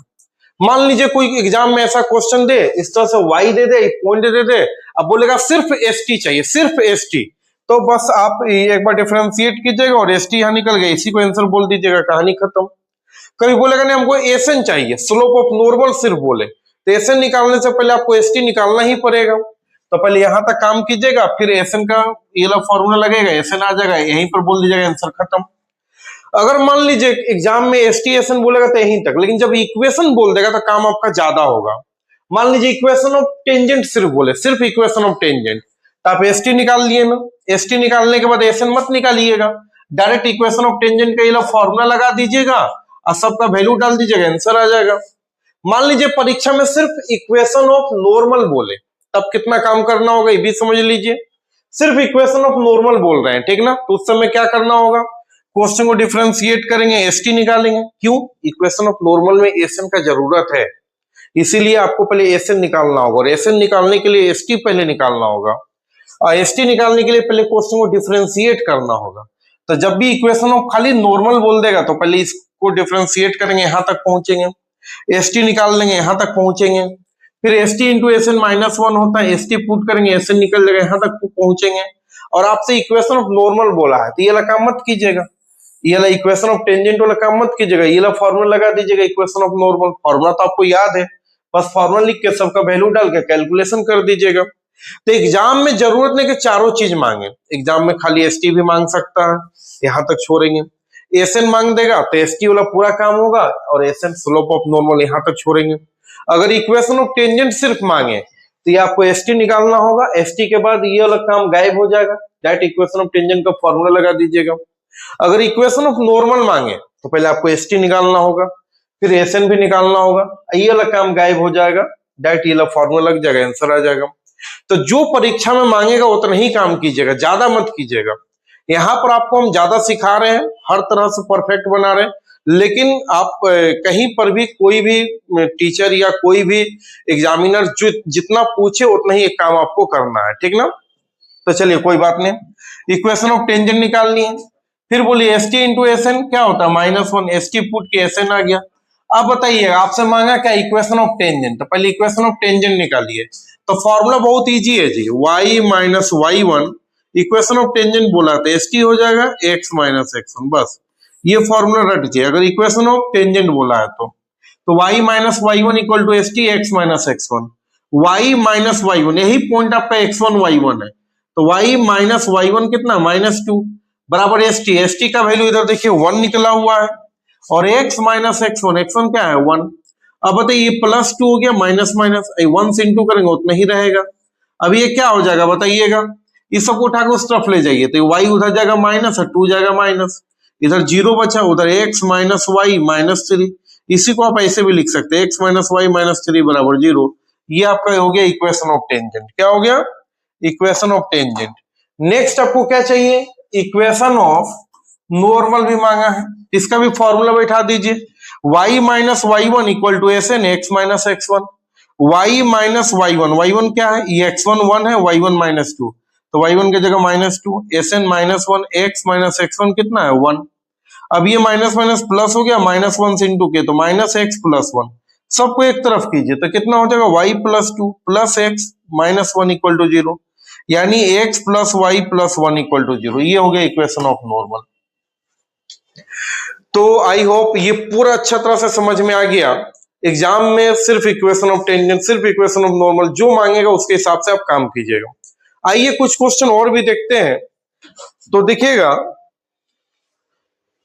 मान लीजिए कोई एग्जाम में ऐसा क्वेश्चन दे, इस तरह से वाई दे दे, एक पॉइंट दे दे, अब बोलेगा सिर्फ एस टी चाहिए, सिर्फ एस टी, तो बस आप एक बार डिफरेंशिएट कीजिएगा और एस टी यहां निकल गया, इसी को आंसर बोल दीजिएगा, कहानी खत्म। कभी बोलेगा नहीं हमको एस एन चाहिए, स्लोप ऑफ नॉर्मल सिर्फ बोले, तो एस एन निकालने से पहले आपको एस टी निकालना ही पड़ेगा। तो पहले यहां तक काम कीजिएगा, फिर एस एन का ये वाला फॉर्मूला लगेगा, एस एन आ जाएगा, यहीं पर बोल दीजिएगा, आंसर खत्म। अगर मान लीजिए एग्जाम में एस टी एस एन बोलेगा तो यहीं तक, लेकिन जब इक्वेशन बोल देगा तो काम आपका ज्यादा होगा। मान लीजिए इक्वेशन ऑफ टेंजेंट सिर्फ बोले, सिर्फ इक्वेशन ऑफ टेंजेंट, तो आप एस टी निकाल लिए ना, एस टी निकालने के बाद एस एन मत निकालिएगा, डायरेक्ट इक्वेशन ऑफ टेंजेंट का ये फॉर्मूला लगा दीजिएगा और सबका वैल्यू डाल दीजिएगा, आंसर आ जाएगा। मान लीजिए परीक्षा में सिर्फ इक्वेशन ऑफ नॉर्मल बोले, तब कितना काम करना होगा ये भी समझ लीजिए। सिर्फ इक्वेशन ऑफ नॉर्मल बोल रहे हैं, ठीक ना, तो उस समय क्या करना होगा, क्वेश्चन को डिफरेंशिएट करेंगे, एसटी निकालेंगे। क्यों, इक्वेशन ऑफ नॉर्मल में एसएन का जरूरत है, इसीलिए आपको पहले एसएन निकालना होगा, और एसएन निकालने के लिए एसटी पहले निकालना होगा, और एसटी निकालने के लिए पहले क्वेश्चन को डिफरेंशिएट करना होगा। तो जब भी इक्वेशन ऑफ खाली नॉर्मल बोल देगा तो पहले इसको डिफरेंशिएट करेंगे, यहां तक पहुंचेंगे, एसटी निकाल लेंगे, यहां तक पहुंचेंगे, फिर S T into S N -1 होता है, एस टी पुट करेंगे, एस एन निकल जाएगा, यहां तक पहुंचेंगे। और आपसे इक्वेशन ऑफ नॉर्मल बोला है, तो ये वाला काम मत कीजिएगा, ये वाला इक्वेशन ऑफ टेंजेंट वाला काम मत कीजिएगा, ये वाला फॉर्मूला लगा दीजिएगा, इक्वेशन ऑफ नॉर्मल, फॉर्मूला तो आपको याद है, बस फॉर्मूला लिख के सबका वैल्यू डाल के कैलकुलेशन कर दीजिएगा। तो एग्जाम में जरूरत नहीं कि चारों चीज मांगे, एग्जाम में खाली एस टी भी मांग सकता है, यहां तक छोड़ेंगे, एस एन मांग देगा तो एस टी वाला पूरा काम होगा, और S N slope of normal यहां तक छोड़ेंगे। अगर इक्वेशन ऑफ टेंजेंट सिर्फ मांगे तो ये आपको एस टी निकालना होगा, एस टी के बाद ये वाला काम गायब हो जाएगा, डायरेक्ट इक्वेशन ऑफ टेंजेंट का फॉर्मूला लगा दीजिएगा। अगर इक्वेशन ऑफ नॉर्मल मांगे तो पहले आपको एस टी निकालना होगा, फिर एस एन भी निकालना होगा, ये वाला काम गायब हो जाएगा, डायरेक्ट ये वाला फॉर्मूला लग जाएगा, आंसर आ जाएगा। तो जो परीक्षा में मांगेगा उतना ही काम कीजिएगा, ज्यादा मत कीजिएगा। यहाँ पर आपको हम ज्यादा सिखा रहे हैं, हर तरह से परफेक्ट बना रहे हैं, लेकिन आप कहीं पर भी कोई भी टीचर या कोई भी एग्जामिनर जो जितना पूछे उतना ही एक काम आपको करना है, ठीक ना। तो चलिए कोई बात नहीं, इक्वेशन ऑफ टेंजेंट निकालनी है, फिर बोलिए S T into S N क्या होता है -1, एस टी पुट के एस एन आ गया। अब बताइए आपसे मांगा क्या, इक्वेशन ऑफ टेंजेंट, तो पहले इक्वेशन ऑफ टेंजेंट निकालिए। तो फॉर्मूला बहुत इजी है जी, y minus y1, equation of tangent बोला तो एस टी हो जाएगा x माइनस x1, बस ये फॉर्मूला रट जाए अगर इक्वेशन ऑफ टेंजेंट बोला है तो y minus y1 equal to S T x minus x1, y minus y1 यही पॉइंट आपका x1 y1 है, तो y माइनस y1 कितना -2 बराबर एस टी का वैल्यू इधर देखिए 1 निकला हुआ है, और x माइनस x1 क्या है 1। अब बताइए +2 हो गया माइनस माइनस, 1 से इंटू करेंगे उतना ही रहेगा। अब ये क्या हो जाएगा बताइएगा, इस सबको उठा के उस तरफ ले जाइए, तो y उधर जाएगा माइनस और 2 जाएगा माइनस, इधर 0 बचा, उधर x माइनस y माइनस 3, इसी को आप ऐसे भी लिख सकते हैं, x माइनस y माइनस 3 बराबर 0। ये आपका हो गया इक्वेशन ऑफ टेंजेंट, क्या हो गया इक्वेशन ऑफ टेंजेंट। नेक्स्ट आपको क्या चाहिए, इक्वेशन ऑफ नॉर्मल भी मांगा है, इसका भी फॉर्मूला बैठा दीजिए, y minus y1 equal to S N x minus x1, y minus y1 क्या है, ये x1 1 है, y1 -2, तो y1 की जगह -2, S N -1 x minus x1 कितना है 1। अब ये माइनस माइनस प्लस हो गया, -1 से इंटू के तो -x + 1, सबको एक तरफ कीजिए तो कितना हो जाएगा y + 2 + x -1 इक्वल टू 0, यानी x + y + 1 इक्वल टू 0। ये हो गया इक्वेशन ऑफ नॉर्मल। तो आई होप ये पूरा अच्छा तरह से समझ में आ गया। एग्जाम में सिर्फ इक्वेशन ऑफ टेंजेंट, सिर्फ इक्वेशन ऑफ नॉर्मल जो मांगेगा उसके हिसाब से आप काम कीजिएगा। आइए कुछ क्वेश्चन और भी देखते हैं। तो देखिएगा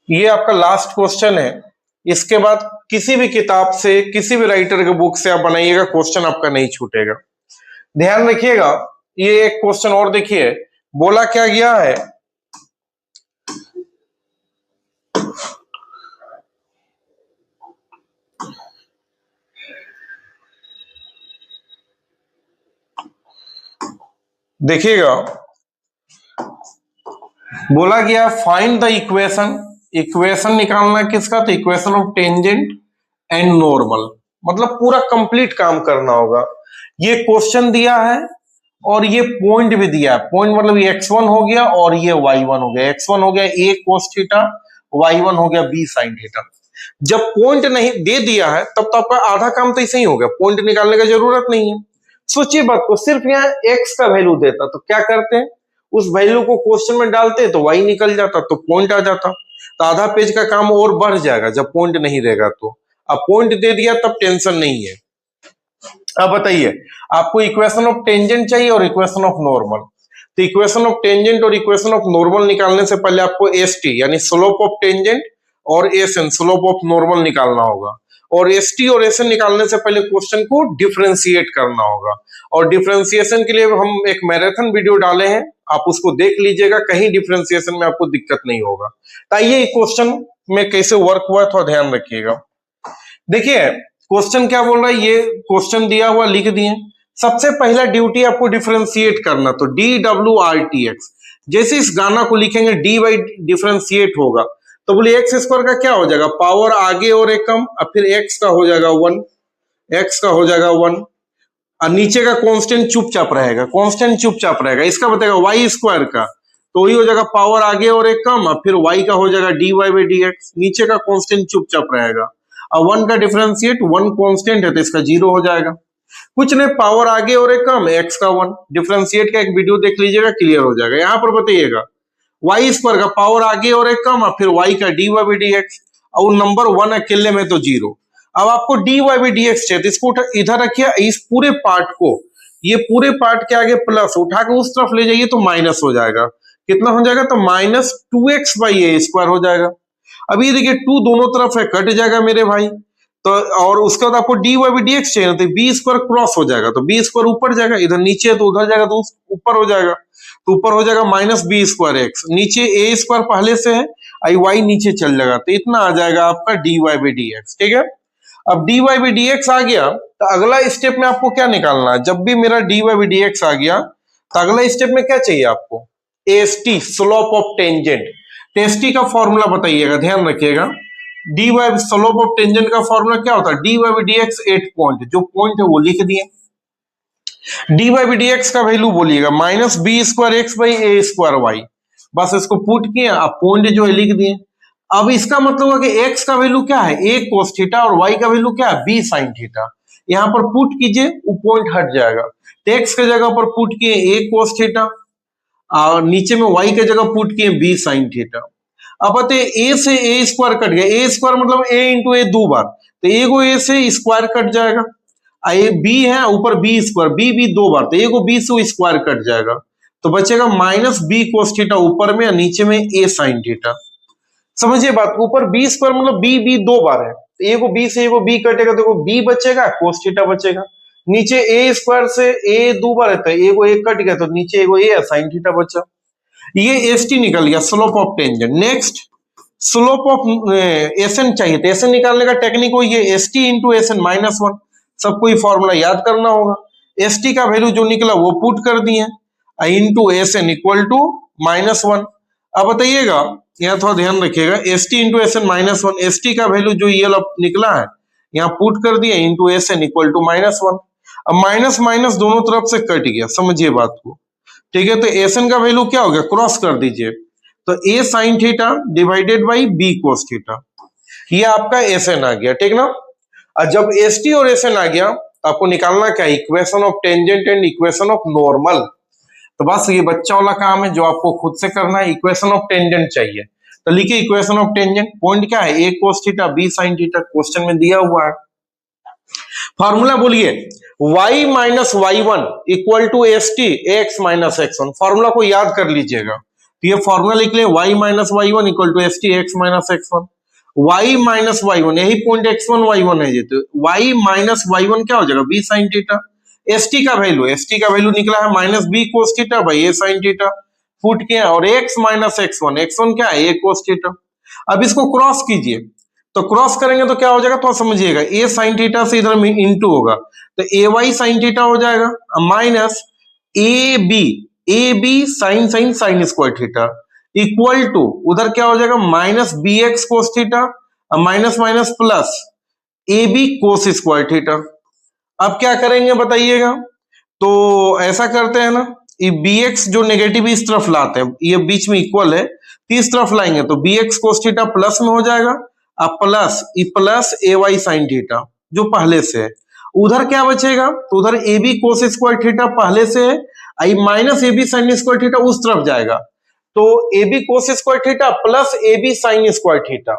ये आपका लास्ट क्वेश्चन है, इसके बाद किसी भी किताब से, किसी भी राइटर के बुक से आप बनाइएगा, क्वेश्चन आपका नहीं छूटेगा। ध्यान रखिएगा। ये एक क्वेश्चन और देखिए, बोला क्या गया है, देखिएगा, बोला गया फाइंड द इक्वेशन, इक्वेशन निकालना किसका, तो equation of tangent and normal, मतलब पूरा कंप्लीट काम करना होगा। ये क्वेश्चन दिया है और ये पॉइंट भी दिया है। पॉइंट मतलब ये x1 हो गया और ये y1 हो गया। x1 हो गया a cos थीटा, y1 हो गया b sin थीटा। जब पॉइंट नहीं दे दिया है तब तो आपका आधा काम तो ऐसे ही हो गया, पॉइंट निकालने की जरूरत नहीं है। सोचिए बात को, सिर्फ यहाँ x का वैल्यू देता तो क्या करते हैं, उस वैल्यू को क्वेश्चन में डालते तो y निकल जाता, तो पॉइंट आ जाता, तो आधा पेज का काम और बढ़ जाएगा जब पॉइंट नहीं रहेगा तो। अब पॉइंट दे दिया तब टेंशन नहीं है। अब बताइए, आपको इक्वेशन ऑफ टेंजेंट चाहिए और इक्वेशन ऑफ नॉर्मल। तो इक्वेशन ऑफ टेंजेंट और इक्वेशन ऑफ नॉर्मल निकालने से पहले आपको एसटी यानी स्लोप ऑफ टेंजेंट और एसएन स्लोप ऑफ नॉर्मल निकालना होगा। और एसटी और एसएन निकालने से पहले क्वेश्चन को डिफरेंशिएट करना होगा। और डिफरेंशिएशन के लिए हम एक मैराथन वीडियो डाले हैं, आप उसको देख लीजिएगा, कहीं डिफरेंशिएशन में आपको दिक्कत नहीं होगा। तो आइए क्वेश्चन में कैसे वर्क हुआ है थोड़ा ध्यान रखिएगा। देखिए क्वेश्चन क्या बोल रहा है, ये क्वेश्चन दिया हुआ लिख दिए। सबसे पहला ड्यूटी आपको डिफरेंशिएट करना, तो DWRTX। जैसे इस गाना को लिखेंगे डी बाई डिफरेंशिएट होगा तो बोलिए एक्स स्क्वायर का क्या हो जाएगा, पावर आगे और एक कम, और फिर एक्स का हो जाएगा 1, एक्स का हो जाएगा 1, और नीचे का कांस्टेंट चुपचाप रहेगा, कांस्टेंट चुपचाप रहेगा। इसका बताएगा वाई स्क्वायर का, तो वही हो जाएगा पावर आगे और एक कम, और फिर वाई का हो जाएगा dy बाई dx, नीचे का कांस्टेंट चुपचाप रहेगा। और 1 का डिफरेंशिएट, 1 कांस्टेंट है तो इसका 0 हो जाएगा। कुछ नहीं, पावर आगे और एक कम, एक्स का 1, डिफरेंशिएट का एक वीडियो देख लीजिएगा, क्लियर हो जाएगा। यहाँ पर बताइएगा वाई स्क्वायर का पावर आगे और एक कम, और फिर वाई का dy बाई dx, और नंबर 1 अकेले में तो 0। अब आपको dy बाई dx चाहिए तो इसको इधर रखिए, इस पूरे पार्ट को, ये पूरे पार्ट के आगे प्लस उठा के उस तरफ ले जाइए तो माइनस हो जाएगा। कितना हो जाएगा, तो minus 2x by A square हो जाएगा। अब ये देखिए 2 दोनों तरफ है, कट जाएगा मेरे भाई। तो और उसके बाद आपको dy बाई dx चाहिए तो बी स्क्वायर क्रॉस हो जाएगा, तो बी स्क्वायर ऊपर जाएगा, इधर नीचे है तो उधर जाएगा तो ऊपर हो जाएगा, तो ऊपर हो जाएगा माइनस बी स्क्वायर एक्स, नीचे ए स्क्वायर पहले से है, आई वाई नीचे चल जाएगा, तो इतना आ जाएगा आपका dy बाई dx। ठीक है, अब dy बाई dx आ गया तो अगला स्टेप में आपको क्या निकालना है, जब भी मेरा dy बाई dx आ गया तो अगला स्टेप में क्या चाहिए आपको, ST slope of tangent. ST का फॉर्मूला बताइएगा, ध्यान रखिएगा। D by slope of tangent का फॉर्मूला क्या होता है, डी बाई dx 8 पॉइंट, जो पॉइंट है वो लिख दिए। डी बाई dx का वैल्यू बोलिएगा minus B square X by A square Y, बस इसको पुट किए, आप पॉइंट जो है लिख दिए। अब इसका मतलब है कि x का वैल्यू क्या है, a cos थीटा, और y का वैल्यू क्या है, b sin थीटा। यहाँ पर पुट कीजिए, वो पॉइंट हट जाएगा, तो x के जगह पर पुट किए a cos थीटा, और नीचे में y के जगह पुट किए b sin थीटा। अब बताइए a से a स्क्वायर कट गया, a स्क्वायर मतलब a इंटू ए 2 बार, तो a को a से स्क्वायर कट जाएगा, b है ऊपर b स्क्वायर, b 2 बार, तो a को b से स्क्वायर कट जाएगा, तो बचेगा माइनस b cos थीटा ऊपर में, नीचे में a sin थीटा। समझिए बात को, ऊपर b स्क्वायर मतलब b 2 बार है, तो a को b से a को b कटेगा तो b बचेगा, cos थीटा बचेगा। नीचे a स्क्वायर से a 2 बार है तो a को 1 कट गया तो नीचे a को a sin थीटा बचा। ये एसटी निकल गया, slope of tangent. Next slope of SN चाहिए, तो एसएन निकालने का टेक्निक हो ये एसटी इंटू एसएन माइनस 1, सबको ये फॉर्मूला याद करना होगा। एसटी का वैल्यू जो निकला वो पुट कर दिए, into SN equal to minus 1। अब बताइएगा, यहाँ थोड़ा ध्यान रखिएगा, ST into SN minus 1, ST का वैल्यू जो ये निकला है यहाँ पुट कर दिया, into SN equal to minus 1। अब माइनस माइनस दोनों तरफ से कट गया, समझिए बात को। ठीक है, तो एसएन का वैल्यू क्या हो गया, क्रॉस कर दीजिए, तो a sin theta divided by b cos theta, ये आपका एसएन आ गया। ठीक ना, और जब एसटी और एसएन आ गया तो आपको निकालना क्या, equation of tangent and equation of normal. तो बस ये बच्चा वाला काम है जो आपको खुद से करना है। इक्वेशन ऑफ टेंजेंट चाहिए तो लिखिए इक्वेशन ऑफ टेंजेंट, पॉइंट क्या है, a cos theta b sin theta, question में दिया हुआ है। फॉर्मूला बोलिए, y minus y1 equal to S T X minus x1, formula को याद कर लीजिएगा। तो ये फॉर्मूला लिख लें, y minus y1 equal to S T X minus x1। y minus Y one, यही पॉइंट x1 y1 है ये, तो y माइनस y1 क्या हो जाएगा b sine theta. S T का वैल्यू निकला है minus B cos theta by A sine theta, put किया, और x माइनस x1 क्या है, ए कोस थीटा। अब इसको क्रॉस कीजिए, तो क्रॉस करेंगे तो क्या हो जाएगा, तो समझिएगा, ए साइन थीटा से इधर में इंटू होगा, तो ए वाई साइन थीटा हो जाएगा, minus A B sine sine square theta equal to उधर क्या हो जाएगा, minus B x cos theta, minus minus plus A B cos square theta. अब क्या करेंगे बताइएगा, तो ऐसा करते हैं ना, ये बी एक्स जो नेगेटिव इस तरफ लाते हैं, ये बीच में इक्वल है, इस तरफ लाएंगे तो b x cos theta plus में हो जाएगा, अब प्लस ए वाई साइन थीटा जो पहले से है, उधर क्या बचेगा, तो उधर a B cos square theta पहले से है, I minus A B sine square theta उस तरफ जाएगा, तो a B cos square theta plus A B sine square theta.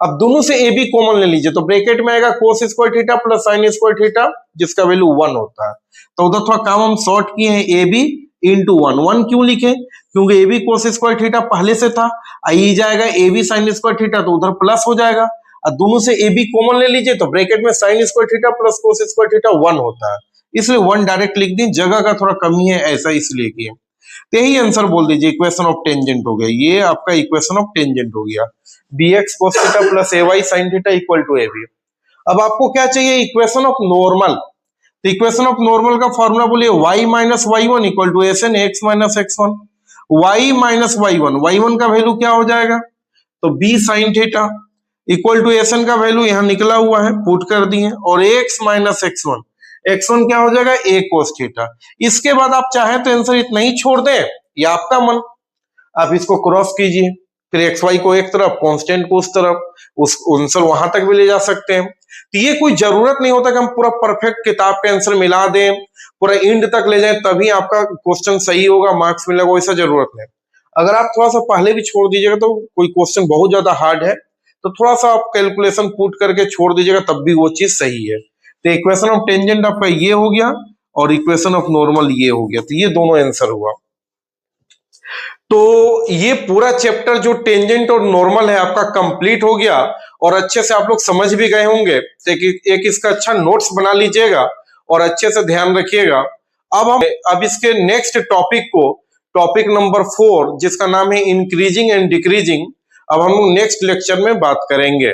अब दोनों से ए बी कॉमन ले लीजिए, तो ब्रैकेट में आएगा कोस square theta plus sign square theta जिसका वैल्यू 1 होता है। तो उधर थोड़ा काम हम शॉर्ट किए हैं, ए बी इंटू 1 क्यों लिखे, क्योंकि A B cos square theta पहले से था, आई जाएगा A B sine square theta तो उधर प्लस हो जाएगा, और दोनों से ए बी कॉमन ले लीजिए, तो ब्रैकेट में sign square theta plus cos square theta 1 होता है, इसलिए 1 डायरेक्ट लिख दी, जगह का थोड़ा कमी है ऐसा इसलिए किए। तो यही आंसर बोल दीजिए, इक्वेशन ऑफ टेंजेंट हो गया, ये आपका इक्वेशन ऑफ टेंजेंट हो गया, B x cos theta plus A Y sine theta equal to A B. अब आपको क्या चाहिए, इक्वेशन ऑफ नॉर्मल, तो इक्वेशन ऑफ नॉर्मल का फॉर्मूला बोलिए, y minus Y one equal to S N X minus X one, Y minus Y one का value क्या हो जाएगा, तो b sine theta equal to S N का value यहां निकला हुआ है, पुट कर दिए, और x माइनस x1 क्या हो जाएगा, a कोस थीटा। इसके बाद आप चाहें तो आंसर इतना ही छोड़ दें, ये आपका मन, आप इसको क्रॉस कीजिए, फिर एक्स वाई को एक तरफ, कांस्टेंट को उस तरफ, उस आंसर वहां तक भी ले जा सकते हैं। तो ये कोई जरूरत नहीं होता कि हम पूरा परफेक्ट किताब के आंसर मिला दें, पूरा एंड तक ले जाएं तभी आपका क्वेश्चन सही होगा, मार्क्स मिलेगा, वैसा जरूरत नहीं। अगर आप थोड़ा सा पहले भी छोड़ दीजिएगा, तो कोई क्वेश्चन बहुत ज्यादा हार्ड है तो थोड़ा सा आप कैलकुलेशन पुट करके छोड़ दीजिएगा, तब भी वो चीज सही है। तो इक्वेशन ऑफ टेंजेंट आपका ये हो गया, और इक्वेशन ऑफ नॉर्मल ये हो गया, तो ये दोनों आंसर हुआ। तो ये पूरा चैप्टर जो टेंजेंट और नॉर्मल है आपका कंप्लीट हो गया, और अच्छे से आप लोग समझ भी गए होंगे, तो एक इसका अच्छा नोट्स बना लीजिएगा और अच्छे से ध्यान रखिएगा। अब इसके नेक्स्ट टॉपिक को, टॉपिक नंबर 4 जिसका नाम है इंक्रीजिंग एंड डिक्रीजिंग, अब हम नेक्स्ट लेक्चर में बात करेंगे।